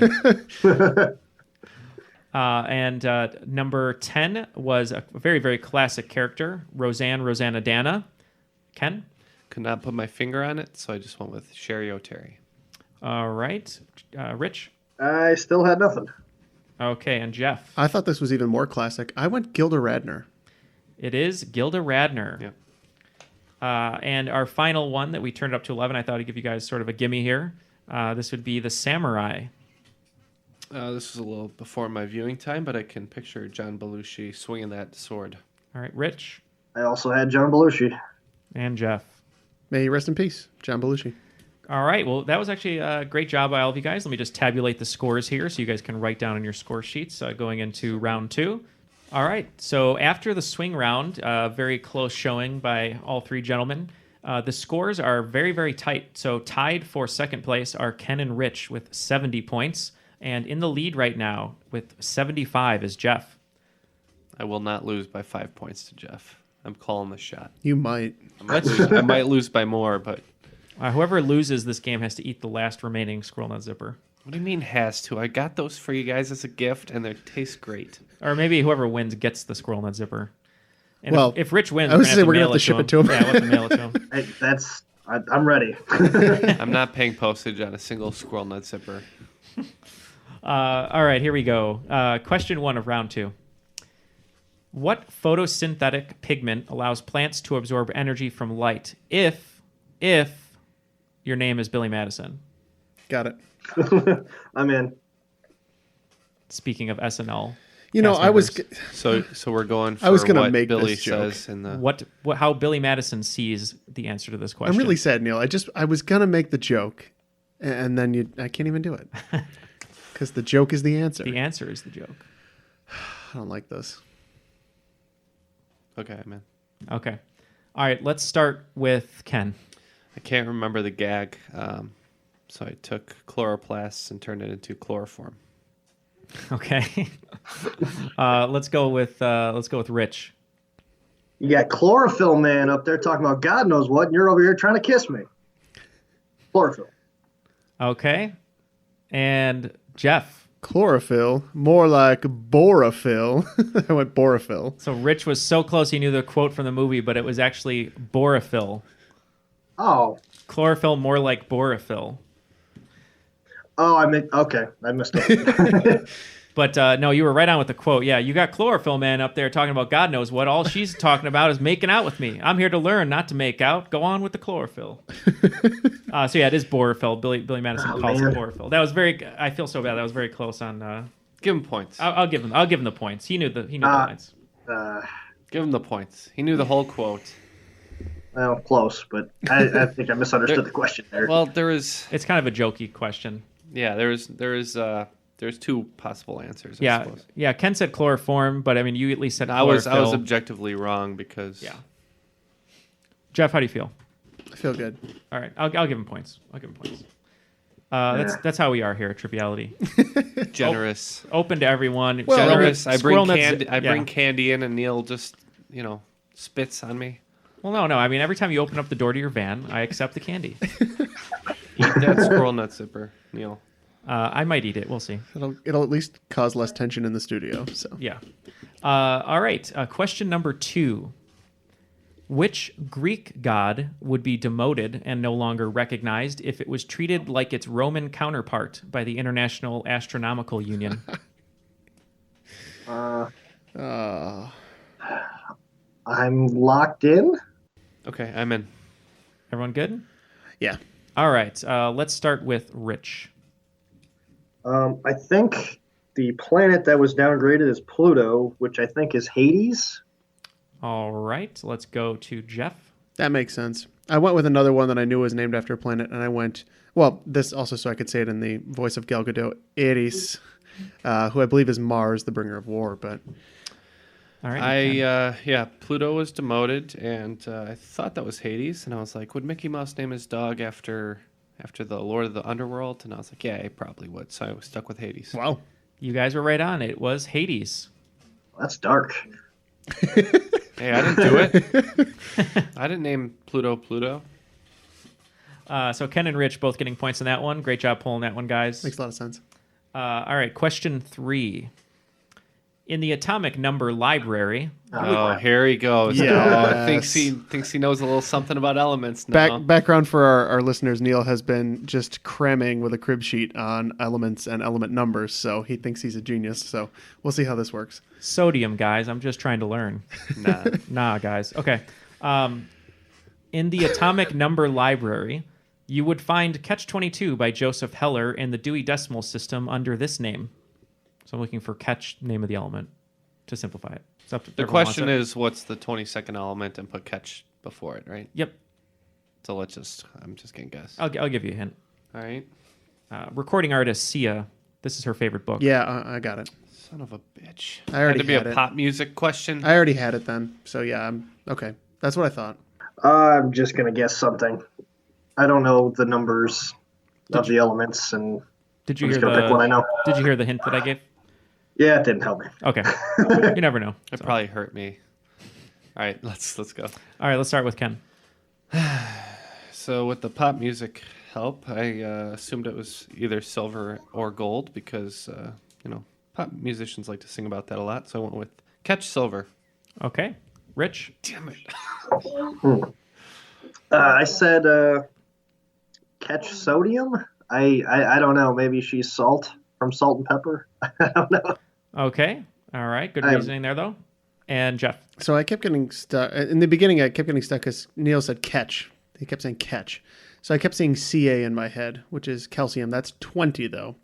Speaker 7: And number 10 was a very, very classic character, Rosanna Dana. Ken?
Speaker 8: Could not put my finger on it, so I just went with Sherry O'Terry.
Speaker 7: All right. Rich?
Speaker 9: I still had nothing.
Speaker 7: Okay, and Jeff?
Speaker 10: I thought this was even more classic. I went Gilda Radner.
Speaker 7: It is Gilda Radner.
Speaker 8: Yep.
Speaker 7: And our final one that we turned up to 11, I thought I'd give you guys sort of a gimme here. This would be the Samurai.
Speaker 8: This was a little before my viewing time, but I can picture John Belushi swinging that sword.
Speaker 7: All right, Rich?
Speaker 9: I also had John Belushi.
Speaker 7: And Jeff?
Speaker 10: May he rest in peace, John Belushi.
Speaker 7: All right, well, that was actually a great job by all of you guys. Let me just tabulate the scores here so you guys can write down on your score sheets going into round 2. All right, so after the swing round, very close showing by all 3 gentlemen. The scores are very, very tight. So tied for second place are Ken and Rich with 70 points. And in the lead right now with 75 is Jeff.
Speaker 8: I will not lose by 5 points to Jeff. I'm calling the shot.
Speaker 10: You might.
Speaker 8: I might lose by more, but...
Speaker 7: Whoever loses this game has to eat the last remaining Squirrel Nut Zipper.
Speaker 8: What do you mean has to? I got those for you guys as a gift, and they taste great.
Speaker 7: Or maybe whoever wins gets the Squirrel Nut Zipper. And
Speaker 10: well,
Speaker 7: if Rich wins,
Speaker 10: I was saying we're going to have to ship it to him.
Speaker 7: Yeah, we'll have to mail it to him.
Speaker 9: Hey, I'm ready.
Speaker 8: I'm not paying postage on a single Squirrel Nut Zipper.
Speaker 7: All right, here we go. Question 1 of round 2. What photosynthetic pigment allows plants to absorb energy from light if your name is Billy Madison?
Speaker 10: Got it.
Speaker 9: I'm in.
Speaker 7: Speaking of SNL.
Speaker 10: You know, I was...
Speaker 8: So we're going for
Speaker 10: I was gonna
Speaker 8: what
Speaker 10: make
Speaker 8: Billy
Speaker 10: this joke.
Speaker 8: says in the...
Speaker 7: What how Billy Madison sees the answer to this question.
Speaker 10: I'm really sad, Neil. I was going to make the joke, and then I can't even do it. Because the joke is the answer.
Speaker 7: The answer is the joke.
Speaker 10: I don't like this.
Speaker 8: Okay, I'm in.
Speaker 7: Okay. All right, let's start with Ken.
Speaker 8: I can't remember the gag, so I took chloroplasts and turned it into chloroform.
Speaker 7: Okay. Let's go with Rich.
Speaker 9: You got Chlorophyll Man up there talking about God knows what, and you're over here trying to kiss me. Chlorophyll.
Speaker 7: Okay. And Jeff.
Speaker 10: Chlorophyll, more like borophyll. I went borophyll.
Speaker 7: So Rich was so close he knew the quote from the movie, but it was actually borophyll.
Speaker 9: Oh.
Speaker 7: Chlorophyll, more like borophyll.
Speaker 9: Oh, I missed it.
Speaker 7: But no, you were right on with the quote. Yeah, you got Chlorophyll Man up there talking about God knows what. All she's talking about is making out with me. I'm here to learn, not to make out. Go on with the chlorophyll. So yeah, it is borophyll. Billy Madison calls it borophyll. That was very. I feel so bad. That was very close on.
Speaker 8: Give him points.
Speaker 7: I'll give him the points. He knew the lines.
Speaker 8: Give him the points. He knew the whole quote.
Speaker 9: Well, close, but I think I misunderstood the question there.
Speaker 8: Well, there is.
Speaker 7: It's kind of a jokey question.
Speaker 8: Yeah, there's 2 possible answers. I suppose.
Speaker 7: Yeah. Ken said chloroform, but I mean, you at least said
Speaker 8: I
Speaker 7: chlorophyll.
Speaker 8: was objectively wrong because.
Speaker 7: Yeah. Jeff, how do you feel?
Speaker 10: I feel good.
Speaker 7: All right, I'll give him points. That's how we are here at Triviality.
Speaker 8: Generous.
Speaker 7: Open to everyone.
Speaker 10: Well,
Speaker 8: generous. I bring
Speaker 7: Squirrel
Speaker 8: candy.
Speaker 7: Nuts-
Speaker 8: I bring
Speaker 7: yeah.
Speaker 8: candy in, and Neil just spits on me.
Speaker 7: Well, no. I mean, every time you open up the door to your van, I accept the candy.
Speaker 8: Eat that Squirrel Nut Zipper, Neil.
Speaker 7: I might eat it. We'll see.
Speaker 10: It'll at least cause less tension in the studio. So
Speaker 7: Yeah. All right. Question number 2. Which Greek god would be demoted and no longer recognized if it was treated like its Roman counterpart by the International Astronomical Union?
Speaker 9: I'm locked in.
Speaker 8: Okay, I'm in.
Speaker 7: Everyone good?
Speaker 10: yeah.
Speaker 7: All right. Let's start with Rich.
Speaker 9: I think the planet that was downgraded is Pluto, which I think is Hades.
Speaker 7: All right, let's go to Jeff.
Speaker 10: That makes sense. I went with another one that I knew was named after a planet, and I went, well, this also so I could say it in the voice of Gal Gadot, Ares, who I believe is Mars, the bringer of war, but...
Speaker 7: All right.
Speaker 8: Pluto was demoted, and I thought that was Hades, and I was like, would Mickey Mouse name his dog after the Lord of the Underworld? And I was like, yeah, he probably would, so I was stuck with Hades.
Speaker 10: Wow.
Speaker 7: You guys were right on. It was Hades.
Speaker 9: That's dark.
Speaker 8: Hey, I didn't do it. I didn't name Pluto.
Speaker 7: So Ken and Rich both getting points on that one. Great job pulling that one, guys.
Speaker 10: Makes a lot of sense.
Speaker 7: All right, question 3. In the atomic number library...
Speaker 8: Oh, here he goes.
Speaker 10: Yes.
Speaker 8: Thinks he knows a little something about elements now.
Speaker 10: Background for our listeners, Neil has been just cramming with a crib sheet on elements and element numbers, so he thinks he's a genius. So we'll see how this works.
Speaker 7: Sodium, guys. I'm just trying to learn. Nah, guys. Okay. In the atomic number library, you would find Catch-22 by Joseph Heller in the Dewey Decimal System under this name. So I'm looking for Catch, name of the element, to simplify it.
Speaker 8: The question is, what's the 22nd element, and put Catch before it, right?
Speaker 7: Yep.
Speaker 8: So I'm just going to guess.
Speaker 7: I'll give you a hint.
Speaker 8: All right.
Speaker 7: Recording artist Sia. This is her favorite book.
Speaker 10: Yeah, I got it.
Speaker 8: Son of a bitch.
Speaker 10: I already
Speaker 8: had to be
Speaker 10: had
Speaker 8: a
Speaker 10: it.
Speaker 8: pop music question.
Speaker 10: I already had it then. So yeah, okay. That's what I thought.
Speaker 9: I'm just going to guess something. I don't know the numbers of the elements, and
Speaker 7: Did you
Speaker 9: I'm
Speaker 7: hear
Speaker 9: just going to pick one I know.
Speaker 7: Did you hear the hint that I gave?
Speaker 9: Yeah, it didn't help me.
Speaker 7: Okay. You never know.
Speaker 8: It probably hurt me. All right, let's go.
Speaker 7: All right, let's start with Ken.
Speaker 8: So with the pop music help, I assumed it was either silver or gold because, pop musicians like to sing about that a lot. So I went with Catch Silver.
Speaker 7: Okay. Rich?
Speaker 8: Damn it.
Speaker 9: I said Catch Sodium. I don't know. Maybe she's Salt from Salt and Pepper. I don't know.
Speaker 7: Okay. All right. Good reasoning there, though. And Jeff?
Speaker 10: So I kept getting stuck. In the beginning, I kept getting stuck because Neil said catch. He kept saying catch. So I kept saying Ca in my head, which is calcium. That's 20, though.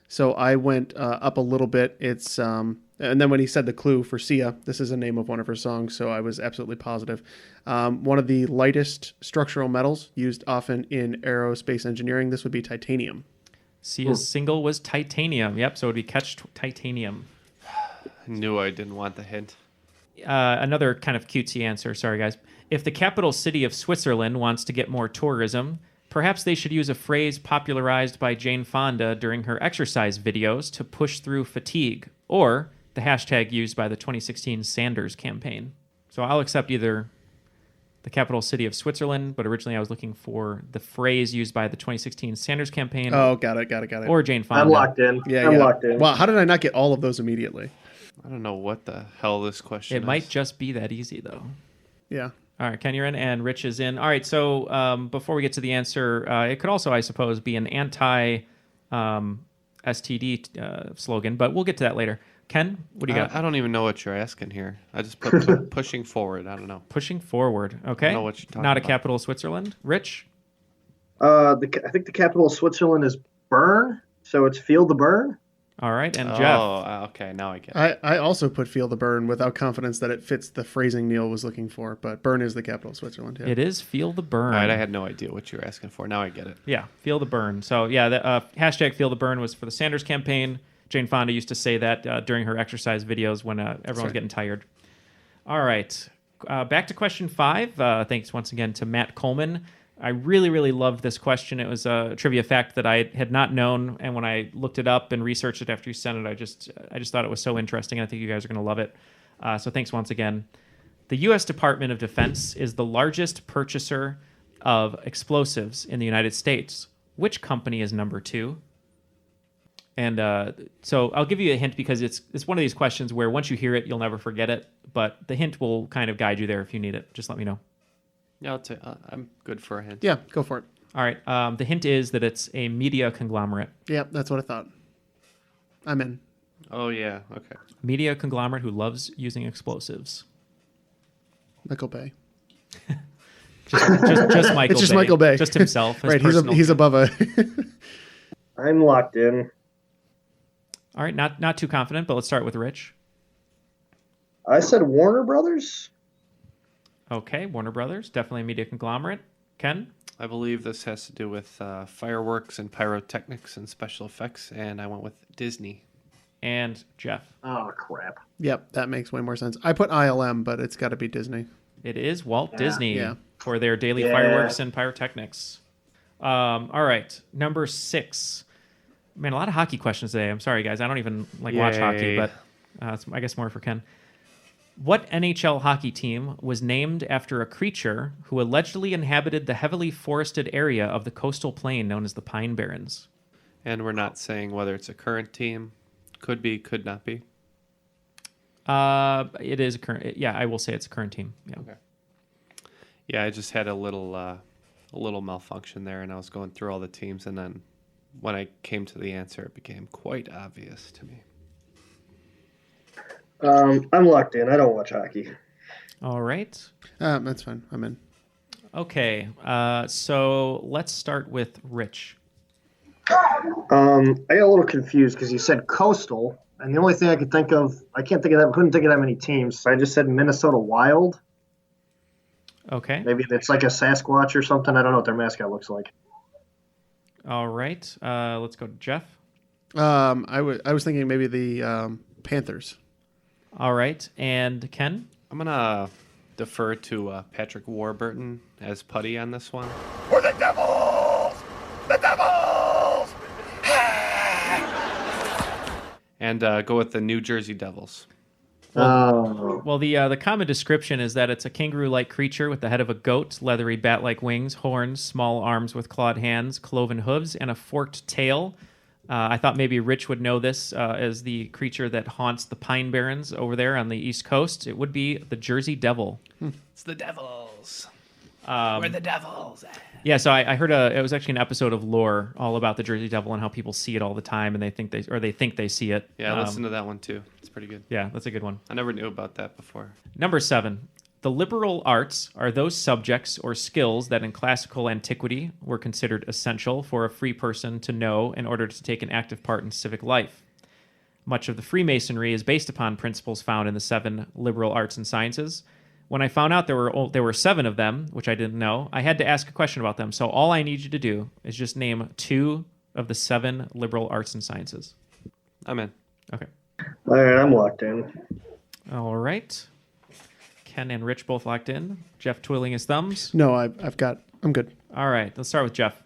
Speaker 10: So I went up a little bit. It's and then when he said the clue for Sia, this is a name of one of her songs, so I was absolutely positive. One of the lightest structural metals used often in aerospace engineering. This would be titanium.
Speaker 7: Sia's single was Titanium. Yep, so it would be Catch Titanium.
Speaker 8: I knew I didn't want the hint.
Speaker 7: Another kind of cutesy answer. Sorry, guys. If the capital city of Switzerland wants to get more tourism, perhaps they should use a phrase popularized by Jane Fonda during her exercise videos to push through fatigue, or the hashtag used by the 2016 Sanders campaign. So I'll accept either the capital city of Switzerland, but originally I was looking for the phrase used by the 2016 Sanders campaign.
Speaker 10: Oh, got it.
Speaker 7: Or Jane Fonda.
Speaker 9: I'm locked in. I'm locked in.
Speaker 10: Wow, how did I not get all of those immediately?
Speaker 8: I don't know what the hell this question is.
Speaker 7: It might just be that easy, though.
Speaker 10: Yeah.
Speaker 7: All right, Ken, you're in, and Rich is in. All right, so before we get to the answer, it could also, I suppose, be an anti-STD slogan, but we'll get to that later. Ken, what do you got?
Speaker 8: I don't even know what you're asking here. I just put pushing forward. I don't know.
Speaker 7: Pushing forward. Okay.
Speaker 8: I don't know what you're talking
Speaker 7: Not
Speaker 8: about.
Speaker 7: a capital of Switzerland. Rich?
Speaker 9: I think the capital of Switzerland is Bern, so it's Feel the Burn.
Speaker 7: All right, and Jeff?
Speaker 8: Oh, okay, now I get it.
Speaker 10: I also put Feel the Burn without confidence that it fits the phrasing Neil was looking for, but Bern is the capital of Switzerland. Yeah.
Speaker 7: It is Feel the Burn.
Speaker 8: All right, I had no idea what you were asking for. Now I get it.
Speaker 7: Yeah, Feel the Burn. So, yeah, the hashtag Feel the Burn was for the Sanders campaign. Jane Fonda used to say that during her exercise videos when everyone was getting tired. All right, back to question 5. Thanks once again to Matt Coleman. I really, really loved this question. It was a trivia fact that I had not known, and when I looked it up and researched it after you sent it, I just thought it was so interesting. I think you guys are going to love it. So thanks once again. The U.S. Department of Defense is the largest purchaser of explosives in the United States. Which company is number 2? And so I'll give you a hint because it's one of these questions where once you hear it, you'll never forget it. But the hint will kind of guide you there if you need it. Just let me know.
Speaker 8: Yeah, I'm good for a hint.
Speaker 10: Yeah, go for it.
Speaker 7: All right. The hint is that it's a media conglomerate.
Speaker 10: Yeah, that's what I thought. I'm in.
Speaker 8: Oh, yeah. Okay.
Speaker 7: Media conglomerate who loves using explosives.
Speaker 10: Michael Bay.
Speaker 7: Just Michael
Speaker 10: It's just
Speaker 7: Bay.
Speaker 10: Michael Bay.
Speaker 7: Just himself. his
Speaker 10: Right,
Speaker 7: personal-
Speaker 10: he's above a...
Speaker 9: I'm locked in.
Speaker 7: All right. Not too confident, but let's start with Rich.
Speaker 9: I said Warner Brothers.
Speaker 7: Okay, Warner Brothers, definitely a media conglomerate. Ken?
Speaker 8: I believe this has to do with fireworks and pyrotechnics and special effects, and I went with Disney.
Speaker 7: And Jeff?
Speaker 9: Oh, crap.
Speaker 10: Yep, that makes way more sense. I put ILM, but it's got to be Disney.
Speaker 7: It is Walt Disney
Speaker 10: Yeah.
Speaker 7: for their daily fireworks and pyrotechnics. All right, number 6. Man, a lot of hockey questions today. I'm sorry, guys. I don't even watch hockey, but it's, I guess more for Ken. What NHL hockey team was named after a creature who allegedly inhabited the heavily forested area of the coastal plain known as the Pine Barrens?
Speaker 8: And we're not saying whether it's a current team. Could be, could not be.
Speaker 7: It is a current. Yeah, I will say it's a current team. Yeah.
Speaker 8: Okay. Yeah, I just had a little malfunction there, and I was going through all the teams, and then when I came to the answer, it became quite obvious to me.
Speaker 9: I'm locked in. I don't watch hockey.
Speaker 7: All right.
Speaker 10: That's fine. I'm in.
Speaker 7: Okay. So let's start with Rich.
Speaker 9: I got a little confused because you said coastal, and the only thing I could think of, couldn't think of that many teams. So I just said Minnesota Wild.
Speaker 7: Okay.
Speaker 9: Maybe it's like a Sasquatch or something. I don't know what their mascot looks like.
Speaker 7: All right. Let's go to Jeff.
Speaker 10: I was thinking maybe the Panthers.
Speaker 7: All right. And Ken?
Speaker 8: I'm going to defer to Patrick Warburton as Putty on this one.
Speaker 6: For the Devils! The Devils!
Speaker 8: And go with the New Jersey Devils.
Speaker 7: Well, the common description is that it's a kangaroo-like creature with the head of a goat, leathery bat-like wings, horns, small arms with clawed hands, cloven hooves, and a forked tail. I thought maybe Rich would know this as the creature that haunts the Pine Barrens over there on the East Coast. It would be the Jersey Devil.
Speaker 8: It's the Devils. We're the Devils.
Speaker 7: Yeah, so I heard it was actually an episode of Lore all about the Jersey Devil and how people see it all the time, and they think they see it.
Speaker 8: Yeah, listen to that one too. It's pretty good.
Speaker 7: Yeah, that's a good one.
Speaker 8: I never knew about that before.
Speaker 7: Number 7. The liberal arts are those subjects or skills that in classical antiquity were considered essential for a free person to know in order to take an active part in civic life. Much of the Freemasonry is based upon principles found in the 7 liberal arts and sciences. When I found out there were 7 of them, which I didn't know, I had to ask a question about them. So all I need you to do is just name 2 of the 7 liberal arts and sciences.
Speaker 8: I'm in.
Speaker 7: Okay.
Speaker 9: All right, I'm locked in.
Speaker 7: All right. Ken and Rich both locked in. Jeff twiddling his thumbs.
Speaker 10: No, I'm good.
Speaker 7: All right, let's start with Jeff.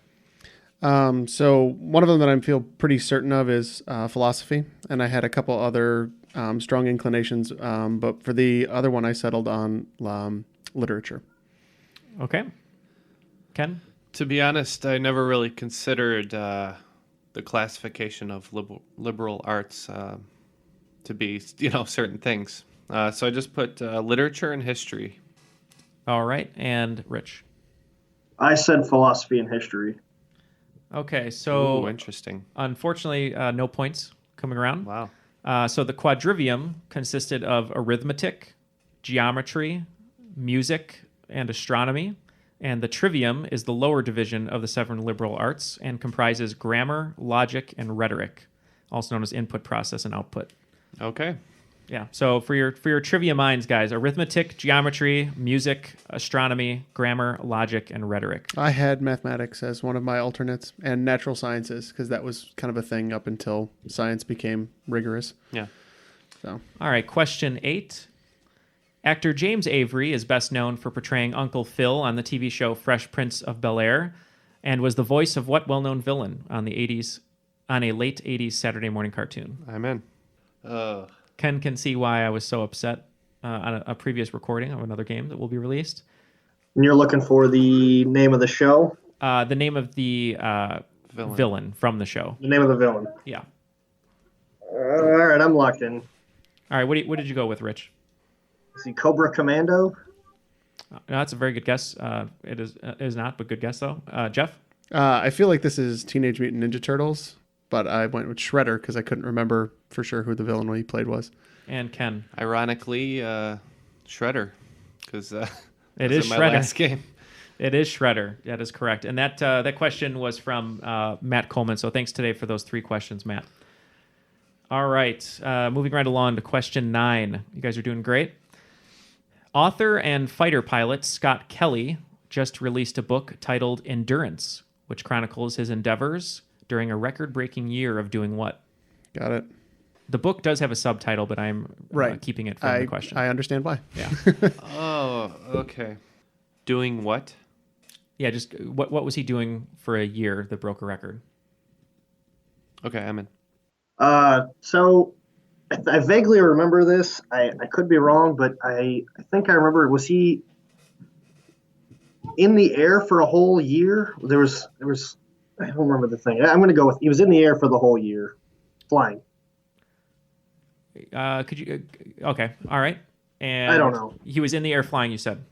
Speaker 10: So one of them that I feel pretty certain of is philosophy, and I had a couple other strong inclinations, but for the other one, I settled on literature.
Speaker 7: Okay. Ken?
Speaker 8: To be honest, I never really considered the classification of liberal arts to be, certain things. So I just put literature and history.
Speaker 7: All right, and Rich?
Speaker 9: I said philosophy and history.
Speaker 7: Okay, so
Speaker 8: Ooh, interesting.
Speaker 7: Unfortunately, no points coming around.
Speaker 8: Wow.
Speaker 7: So the quadrivium consisted of arithmetic, geometry, music, and astronomy. And the trivium is the lower division of the 7 liberal arts and comprises grammar, logic, and rhetoric, also known as input, process, and output.
Speaker 8: Okay.
Speaker 7: Yeah. So for your trivia minds, guys, arithmetic, geometry, music, astronomy, grammar, logic, and rhetoric.
Speaker 10: I had mathematics as one of my alternates and natural sciences because that was kind of a thing up until science became rigorous.
Speaker 8: Yeah.
Speaker 10: So.
Speaker 7: All right. Question 8. Actor James Avery is best known for portraying Uncle Phil on the TV show Fresh Prince of Bel-Air, and was the voice of what well-known villain on a late 80s Saturday morning cartoon?
Speaker 8: I'm in.
Speaker 7: Ken can see why I was so upset on a previous recording of another game that will be released.
Speaker 9: And you're looking for the name of the show?
Speaker 7: The name of the villain from the show.
Speaker 9: The name of the villain.
Speaker 7: Yeah.
Speaker 9: All right, I'm locked in.
Speaker 7: All right, what did you go with, Rich?
Speaker 9: Is he Cobra Commando?
Speaker 7: No, that's a very good guess. It is not, but good guess though. Jeff?
Speaker 10: I feel like this is Teenage Mutant Ninja Turtles, but I went with Shredder because I couldn't remember for sure who the villain he played was.
Speaker 7: And Ken?
Speaker 8: Ironically, Shredder, because
Speaker 7: it is
Speaker 8: my
Speaker 7: Shredder.
Speaker 8: last game.
Speaker 7: It is Shredder. That is correct. And that question was from Matt Coleman. So thanks today for those 3 questions, Matt. All right. Moving right along to question 9. You guys are doing great. Author and fighter pilot Scott Kelly just released a book titled Endurance, which chronicles his endeavors during a record-breaking year of doing what?
Speaker 10: Got it.
Speaker 7: The book does have a subtitle, but I'm keeping it from the question.
Speaker 10: I understand why.
Speaker 7: Yeah.
Speaker 8: Oh, okay. Doing what?
Speaker 7: Yeah, just what was he doing for a year that broke a record?
Speaker 8: Okay, I'm in.
Speaker 9: So I vaguely remember this. I could be wrong, but I think I remember. Was he in the air for a whole year? There was. I don't remember the thing. I'm going to go with he was in the air for the whole year, flying.
Speaker 7: Could you? Okay, all right. And
Speaker 9: I don't know.
Speaker 7: He was in the air flying. You said.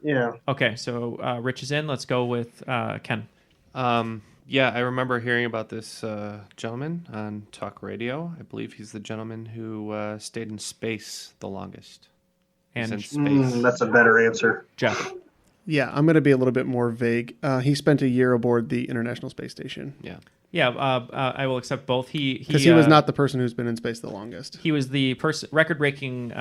Speaker 9: Yeah.
Speaker 7: Okay, so Rich is in. Let's go with Ken.
Speaker 8: Yeah, I remember hearing about this gentleman on talk radio. I believe he's the gentleman who stayed in space the longest.
Speaker 7: And
Speaker 8: He's in space.
Speaker 9: That's a better answer.
Speaker 7: Jeff.
Speaker 10: Yeah, I'm going to be a little bit more vague. He spent a year aboard the International Space Station.
Speaker 8: Yeah.
Speaker 7: Yeah, I will accept both.
Speaker 10: Because he was not the person who's been in space the longest.
Speaker 7: He was the record-breaking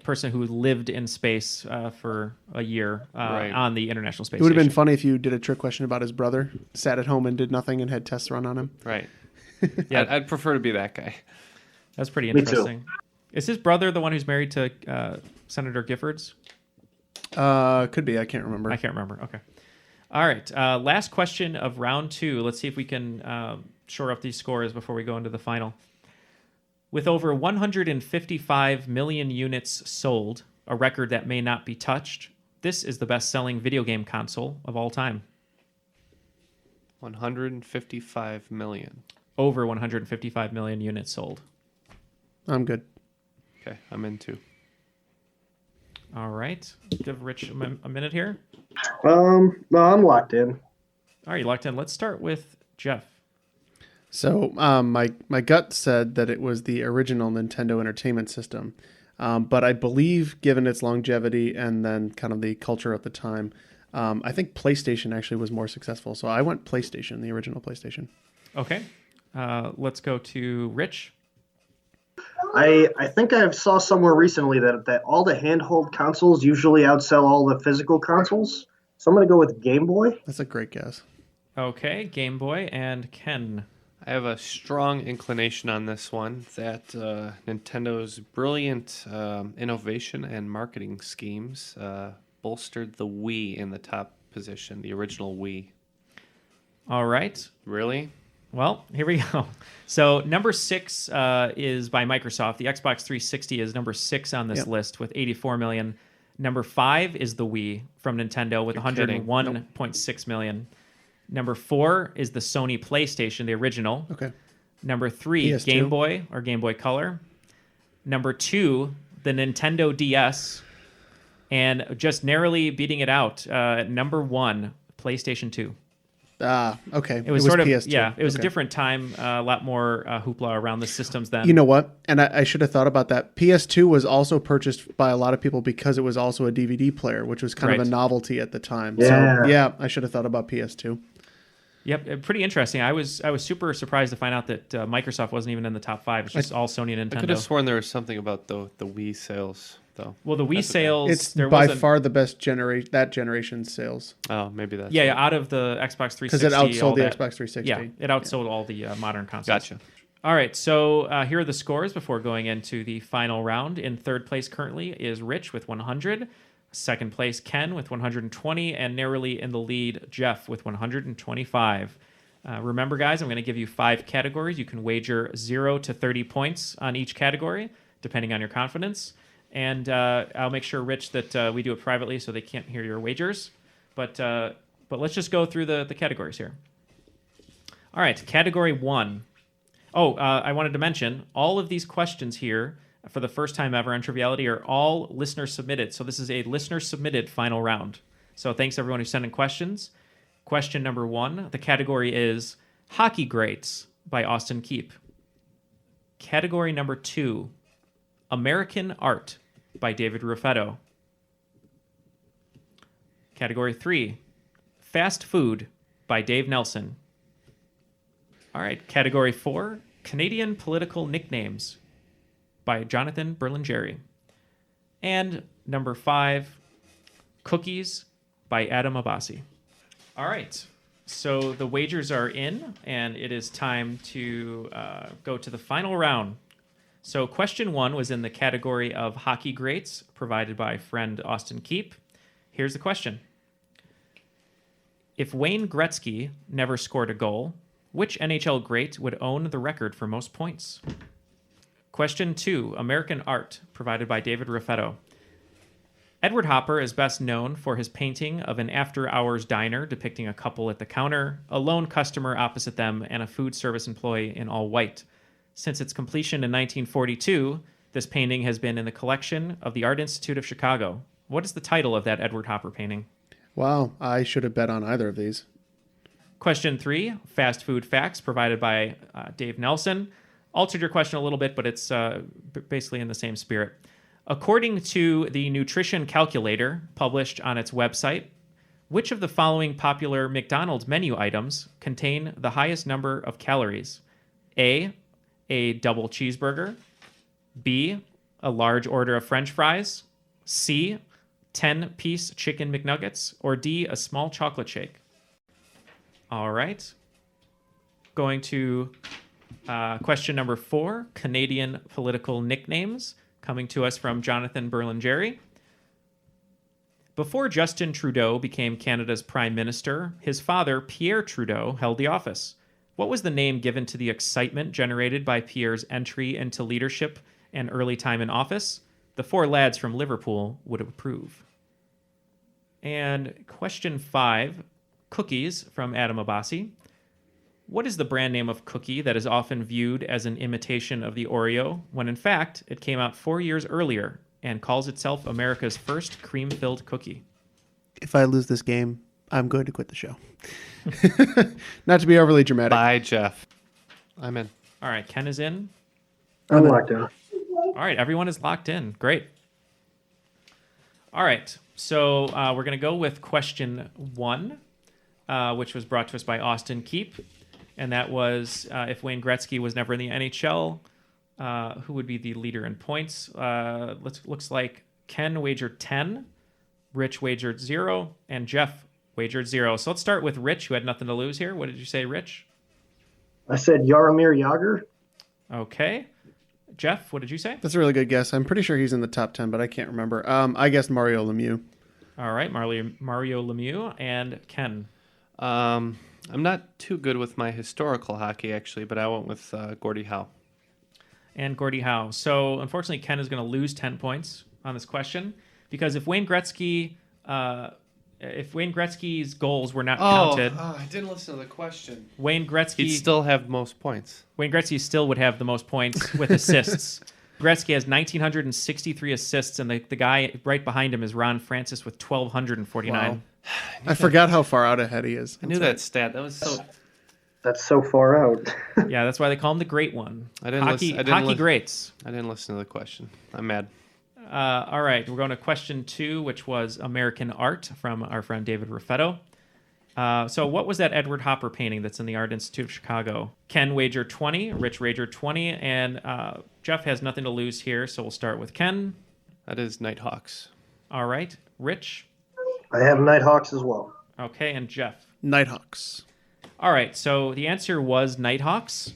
Speaker 7: person who lived in space for a year on the International Space Station.
Speaker 10: It would have been funny if you did a trick question about his brother, sat at home and did nothing and had tests run on him.
Speaker 8: Right. Yeah, I'd prefer to be that guy.
Speaker 7: That's pretty
Speaker 9: Me
Speaker 7: interesting.
Speaker 9: too.
Speaker 7: Is his brother the one who's married to Senator Giffords?
Speaker 10: Could be. I can't remember.
Speaker 7: I can't remember. Okay. All right. Last question of round 2. Let's see if we can shore up these scores before we go into the final. With over 155 million units sold, a record that may not be touched, this is the best-selling video game console of all time.
Speaker 8: 155 million.
Speaker 7: Over 155 million units sold.
Speaker 10: I'm good.
Speaker 8: Okay, I'm in too.
Speaker 7: All right. Give Rich a minute here.
Speaker 9: No, I'm locked in.
Speaker 7: All right, locked in. Let's start with Jeff.
Speaker 10: So my gut said that it was the original Nintendo Entertainment System. But I believe, given its longevity and then kind of the culture at the time, I think PlayStation actually was more successful. So I went PlayStation, the original PlayStation.
Speaker 7: Okay. Let's go to Rich.
Speaker 9: I think I saw somewhere recently that all the handheld consoles usually outsell all the physical consoles. So I'm going to go with Game Boy.
Speaker 10: That's a great guess.
Speaker 7: Okay, Game Boy. And Ken.
Speaker 8: I have a strong inclination on this one that Nintendo's brilliant innovation and marketing schemes bolstered the Wii in the top position, the original Wii.
Speaker 7: All right.
Speaker 8: Really?
Speaker 7: Well, here we go. So number 6 is by Microsoft. The Xbox 360 is number 6 on this list with 84 million. Number 5 is the Wii from Nintendo with 101.6 million. Number 4 is the Sony PlayStation, the original.
Speaker 10: Okay.
Speaker 7: Number 3,
Speaker 10: PS2.
Speaker 7: Game Boy or Game Boy Color. Number 2, the Nintendo DS. And just narrowly beating it out, at number 1, PlayStation 2.
Speaker 10: Okay.
Speaker 7: It was sort of
Speaker 10: PS2.
Speaker 7: Yeah. It was a
Speaker 10: Okay.
Speaker 7: different time, a lot more hoopla around the systems then.
Speaker 10: You know what? And I should have thought about that. PS2 was also purchased by a lot of people because it was also a DVD player, which was kind of a novelty at the time.
Speaker 9: Yeah.
Speaker 10: So yeah, I should have thought about PS2.
Speaker 7: Yep, pretty interesting. I was super surprised to find out that Microsoft wasn't even in the top 5. It's just all Sony and Nintendo.
Speaker 8: I could have sworn there was something about the Wii sales, though.
Speaker 7: Well, the Wii sales,
Speaker 10: It's
Speaker 7: there
Speaker 10: by
Speaker 7: wasn't,
Speaker 10: far the best that generation's sales.
Speaker 8: Oh, maybe that's
Speaker 7: yeah, out of the Xbox 360.
Speaker 10: Because it
Speaker 7: all
Speaker 10: outsold the
Speaker 7: that-
Speaker 10: Xbox 360.
Speaker 7: Yeah, it outsold all the modern consoles.
Speaker 8: Gotcha.
Speaker 7: All right, so here are the scores before going into the final round. In third place currently is Rich with 100. Second place, Ken with 120. And narrowly in the lead, Jeff with 125. Remember, guys, I'm going to give you 5 categories. You can wager 0 to 30 points on each category, depending on your confidence. And I'll make sure, Rich, that we do it privately so they can't hear your wagers. But let's just go through the categories here. All right, category 1. I wanted to mention, all of these questions here, for the first time ever on Triviality, are all listener submitted. So this is a listener submitted final round. So thanks everyone who sent in questions. Question number 1, the category is Hockey Greats by Austin Keep. Category number 2, American Art by David Ruffetto. Category 3, Fast Food by Dave Nelson. All right, category 4, Canadian Political Nicknames by Jonathan Berlingeri. And number 5, Cookies by Adam Abbasi. All right. So the wagers are in, and it is time to go to the final round. So question 1 was in the category of hockey greats, provided by friend Austin Keep. Here's the question. If Wayne Gretzky never scored a goal, which NHL great would own the record for most points? Question 2, American art, provided by David Raffetto. Edward Hopper is best known for his painting of an after-hours diner depicting a couple at the counter, a lone customer opposite them, and a food service employee in all white. Since its completion in 1942, this painting has been in the collection of the Art Institute of Chicago. What is the title of that Edward Hopper painting?
Speaker 10: Wow, I should have bet on either of these.
Speaker 7: Question 3, fast food facts, provided by Dave Nelson. Altered your question a little bit, but it's basically in the same spirit. According to the Nutrition Calculator published on its website, which of the following popular McDonald's menu items contain the highest number of calories? A double cheeseburger. B, a large order of French fries. C, 10-piece chicken McNuggets. Or D, a small chocolate shake. All right. Going to question number 4, Canadian political nicknames, coming to us from Jonathan Berlingeri. Before Justin Trudeau became Canada's Prime Minister, his father, Pierre Trudeau, held the office. What was the name given to the excitement generated by Pierre's entry into leadership and early time in office? The 4 lads from Liverpool would approve. And question 5, Cookies from Adam Abbasi. What is the brand name of cookie that is often viewed as an imitation of the Oreo, when in fact it came out 4 years earlier and calls itself America's first cream-filled cookie?
Speaker 10: If I lose this game, I'm going to quit the show. Not to be overly dramatic.
Speaker 8: Bye, Jeff. I'm in.
Speaker 7: All right, Ken is in.
Speaker 9: I'm locked in.
Speaker 7: All right, everyone is locked in. Great. All right, so we're going to go with question 1, which was brought to us by Austin Keep. And that was, if Wayne Gretzky was never in the NHL, who would be the leader in points? Looks like Ken wagered 10, Rich wagered 0, and Jeff wagered 0. So let's start with Rich, who had nothing to lose here. What did you say, Rich?
Speaker 9: I said Jaromir Jagr.
Speaker 7: Okay. Jeff, what did you say?
Speaker 10: That's a really good guess. I'm pretty sure he's in the top 10, but I can't remember. I guessed Mario Lemieux.
Speaker 7: All right, Mario Lemieux. And Ken?
Speaker 8: I'm not too good with my historical hockey, actually, but I went with Gordie Howe.
Speaker 7: And Gordie Howe. So, unfortunately, Ken is going to lose 10 points on this question, because if Wayne Gretzky's goals were not counted...
Speaker 8: I didn't listen to the question.
Speaker 7: Wayne Gretzky...
Speaker 8: He'd still have most points.
Speaker 7: Wayne Gretzky still would have the most points with assists. Gretzky has 1,963 assists, and the guy right behind him is Ron Francis with 1,249.
Speaker 10: Wow. I forgot how far out ahead he is.
Speaker 8: I knew that stat.
Speaker 9: That's so far out.
Speaker 7: Yeah, that's why they call him the Great One.
Speaker 8: Hockey
Speaker 7: greats.
Speaker 8: I didn't listen to the question. I'm mad.
Speaker 7: All right, we're going to question 2, which was American art from our friend David Raffetto. So what was that Edward Hopper painting that's in the Art Institute of Chicago? Ken wagered 20, Rich wagered 20, and Jeff has nothing to lose here, so we'll start with Ken.
Speaker 8: That is Nighthawks.
Speaker 7: All right, Rich?
Speaker 9: I have Nighthawks as well.
Speaker 7: Okay, and Jeff?
Speaker 10: Nighthawks.
Speaker 7: All right, so the answer was Nighthawks.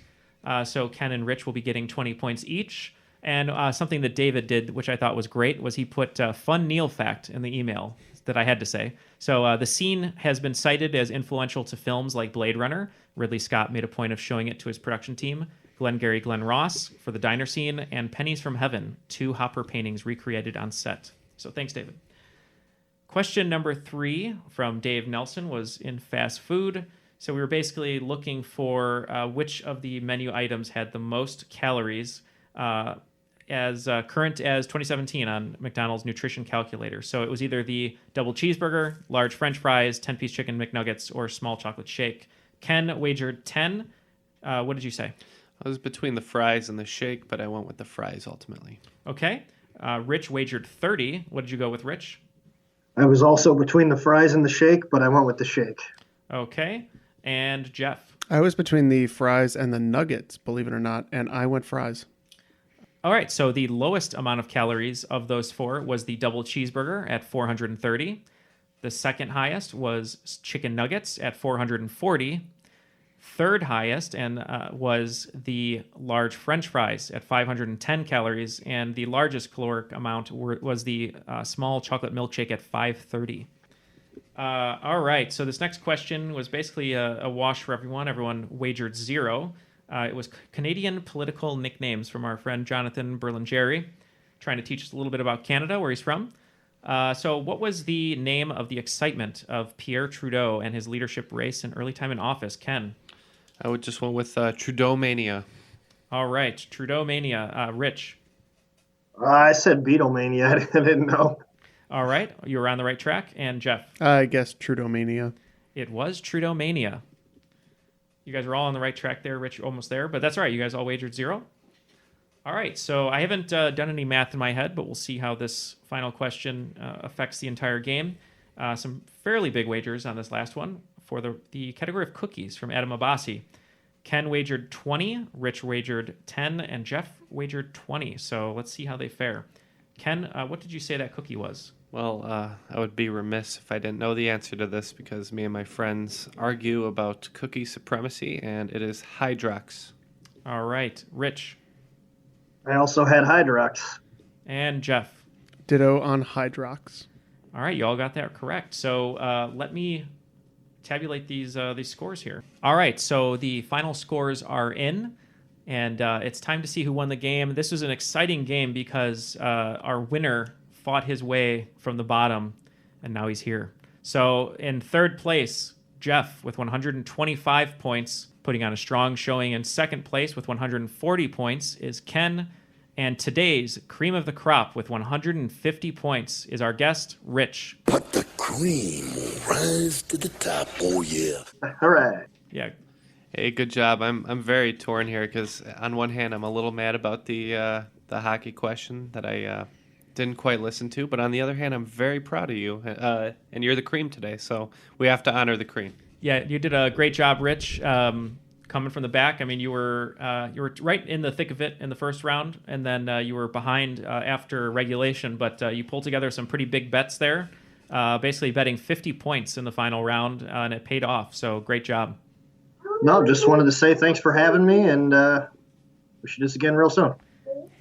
Speaker 7: So Ken and Rich will be getting 20 points each. And something that David did, which I thought was great, was he put fun Neil fact in the email that I had to say. So the scene has been cited as influential to films like Blade Runner. Ridley Scott made a point of showing it to his production team. Glenn Ross for the diner scene, and Pennies from Heaven, 2 Hopper paintings recreated on set. So thanks, David. Question number 3 from Dave Nelson was in fast food. So we were basically looking for which of the menu items had the most calories as current as 2017 on McDonald's Nutrition Calculator. So it was either the double cheeseburger, large French fries, 10-piece chicken McNuggets, or small chocolate shake. Ken wagered 10. What did you say?
Speaker 8: I was between the fries and the shake, but I went with the fries ultimately.
Speaker 7: Okay. Rich wagered 30. What did you go with, Rich?
Speaker 9: I was also between the fries and the shake, but I went with the shake.
Speaker 7: Okay. And Jeff?
Speaker 10: I was between the fries and the nuggets, believe it or not, and I went fries.
Speaker 7: All right, so the lowest amount of calories of those four was the double cheeseburger at 430. The second highest was chicken nuggets at 440. Third highest was the large French fries at 510 calories, and the largest caloric amount was the small chocolate milkshake at 530. All right, so this next question was basically a wash for everyone. Everyone wagered 0. It was Canadian political nicknames from our friend Jonathan Berlingeri, trying to teach us a little bit about Canada, where he's from. So what was the name of the excitement of Pierre Trudeau and his leadership race and early time in office? Ken?
Speaker 8: I would just went with Trudeau Mania.
Speaker 7: All right, Trudeau Mania. Rich?
Speaker 9: I said Beatlemania. I didn't know.
Speaker 7: All right, you were on the right track. And Jeff?
Speaker 10: I guess Trudeau Mania.
Speaker 7: It was Trudeau Mania. You guys are all on the right track there. Rich, almost there, but that's all right. You guys all wagered 0. All right, so I haven't done any math in my head, but we'll see how this final question affects the entire game. Some fairly big wagers on this last one for the category of cookies from Adam Abbasi. Ken wagered 20, Rich wagered 10, and Jeff wagered 20. So let's see how they fare. Ken, what did you say that cookie was?
Speaker 8: Well, I would be remiss if I didn't know the answer to this because me and my friends argue about cookie supremacy, and it is Hydrox.
Speaker 7: All right, Rich?
Speaker 9: I also had Hydrox.
Speaker 7: And Jeff?
Speaker 10: Ditto on Hydrox.
Speaker 7: All right, you all got that correct. So let me tabulate these scores here. All right, so the final scores are in, and it's time to see who won the game. This was an exciting game because our winner fought his way from the bottom, and now he's here. So in third place, Jeff with 125 points, putting on a strong showing. In second place with 140 points is Ken. And today's cream of the crop with 150 points is our guest, Rich.
Speaker 11: But the cream will rise to the top, oh yeah.
Speaker 9: All right.
Speaker 7: Yeah.
Speaker 8: Hey, good job. I'm very torn here because on one hand, I'm a little mad about the hockey question that I didn't quite listen to, but on the other hand, I'm very proud of you, and you're the cream today, so we have to honor the cream.
Speaker 7: Yeah, you did a great job, Rich. Coming from the back, I mean, you were right in the thick of it in the first round, and then you were behind after regulation, but you pulled together some pretty big bets there, basically betting 50 points in the final round, and it paid off, so great job.
Speaker 9: No, just wanted to say thanks for having me, and we should do this again real soon.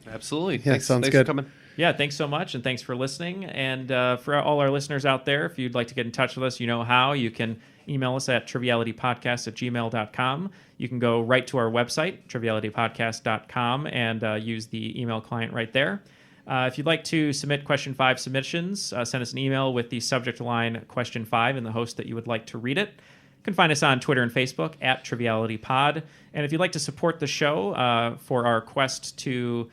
Speaker 8: Absolutely.
Speaker 10: Yeah,
Speaker 8: thanks
Speaker 10: sounds
Speaker 8: for
Speaker 10: good.
Speaker 8: coming.
Speaker 7: Yeah, thanks so much, and thanks for listening. And for all our listeners out there, if you'd like to get in touch with us, you know how. You can email us at trivialitypodcast@gmail.com. You can go right to our website, trivialitypodcast.com, and use the email client right there. If you'd like to submit Question 5 submissions, send us an email with the subject line Question 5 and the host that you would like to read it. You can find us on Twitter and Facebook at TrivialityPod. And if you'd like to support the show for our quest to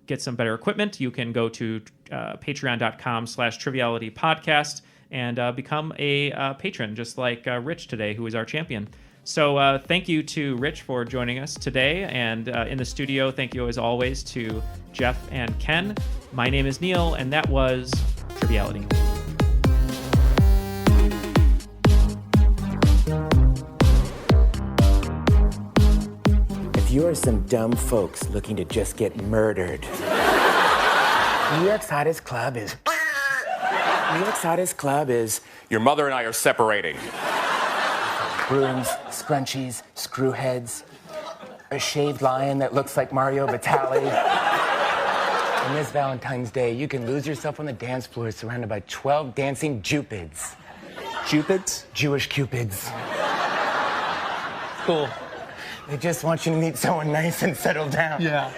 Speaker 7: get some better equipment, you can go to patreon.com/trivialitypodcast and become a patron, just like Rich today, who is our champion. So thank you to Rich for joining us today. And in the studio, thank you as always to Jeff and Ken. My name is Neil, and that was Triviality.
Speaker 12: If you are some dumb folks looking to just get murdered, New York's hottest club is... New York's hottest club is...
Speaker 13: Your mother and I are separating.
Speaker 12: Brooms, scrunchies, screwheads, a shaved lion that looks like Mario Batali. On this Valentine's Day, you can lose yourself on the dance floor surrounded by 12 dancing Cupids.
Speaker 10: Cupids?
Speaker 12: Jewish Cupids.
Speaker 10: Cool.
Speaker 12: They just want you to meet someone nice and settle down.
Speaker 10: Yeah.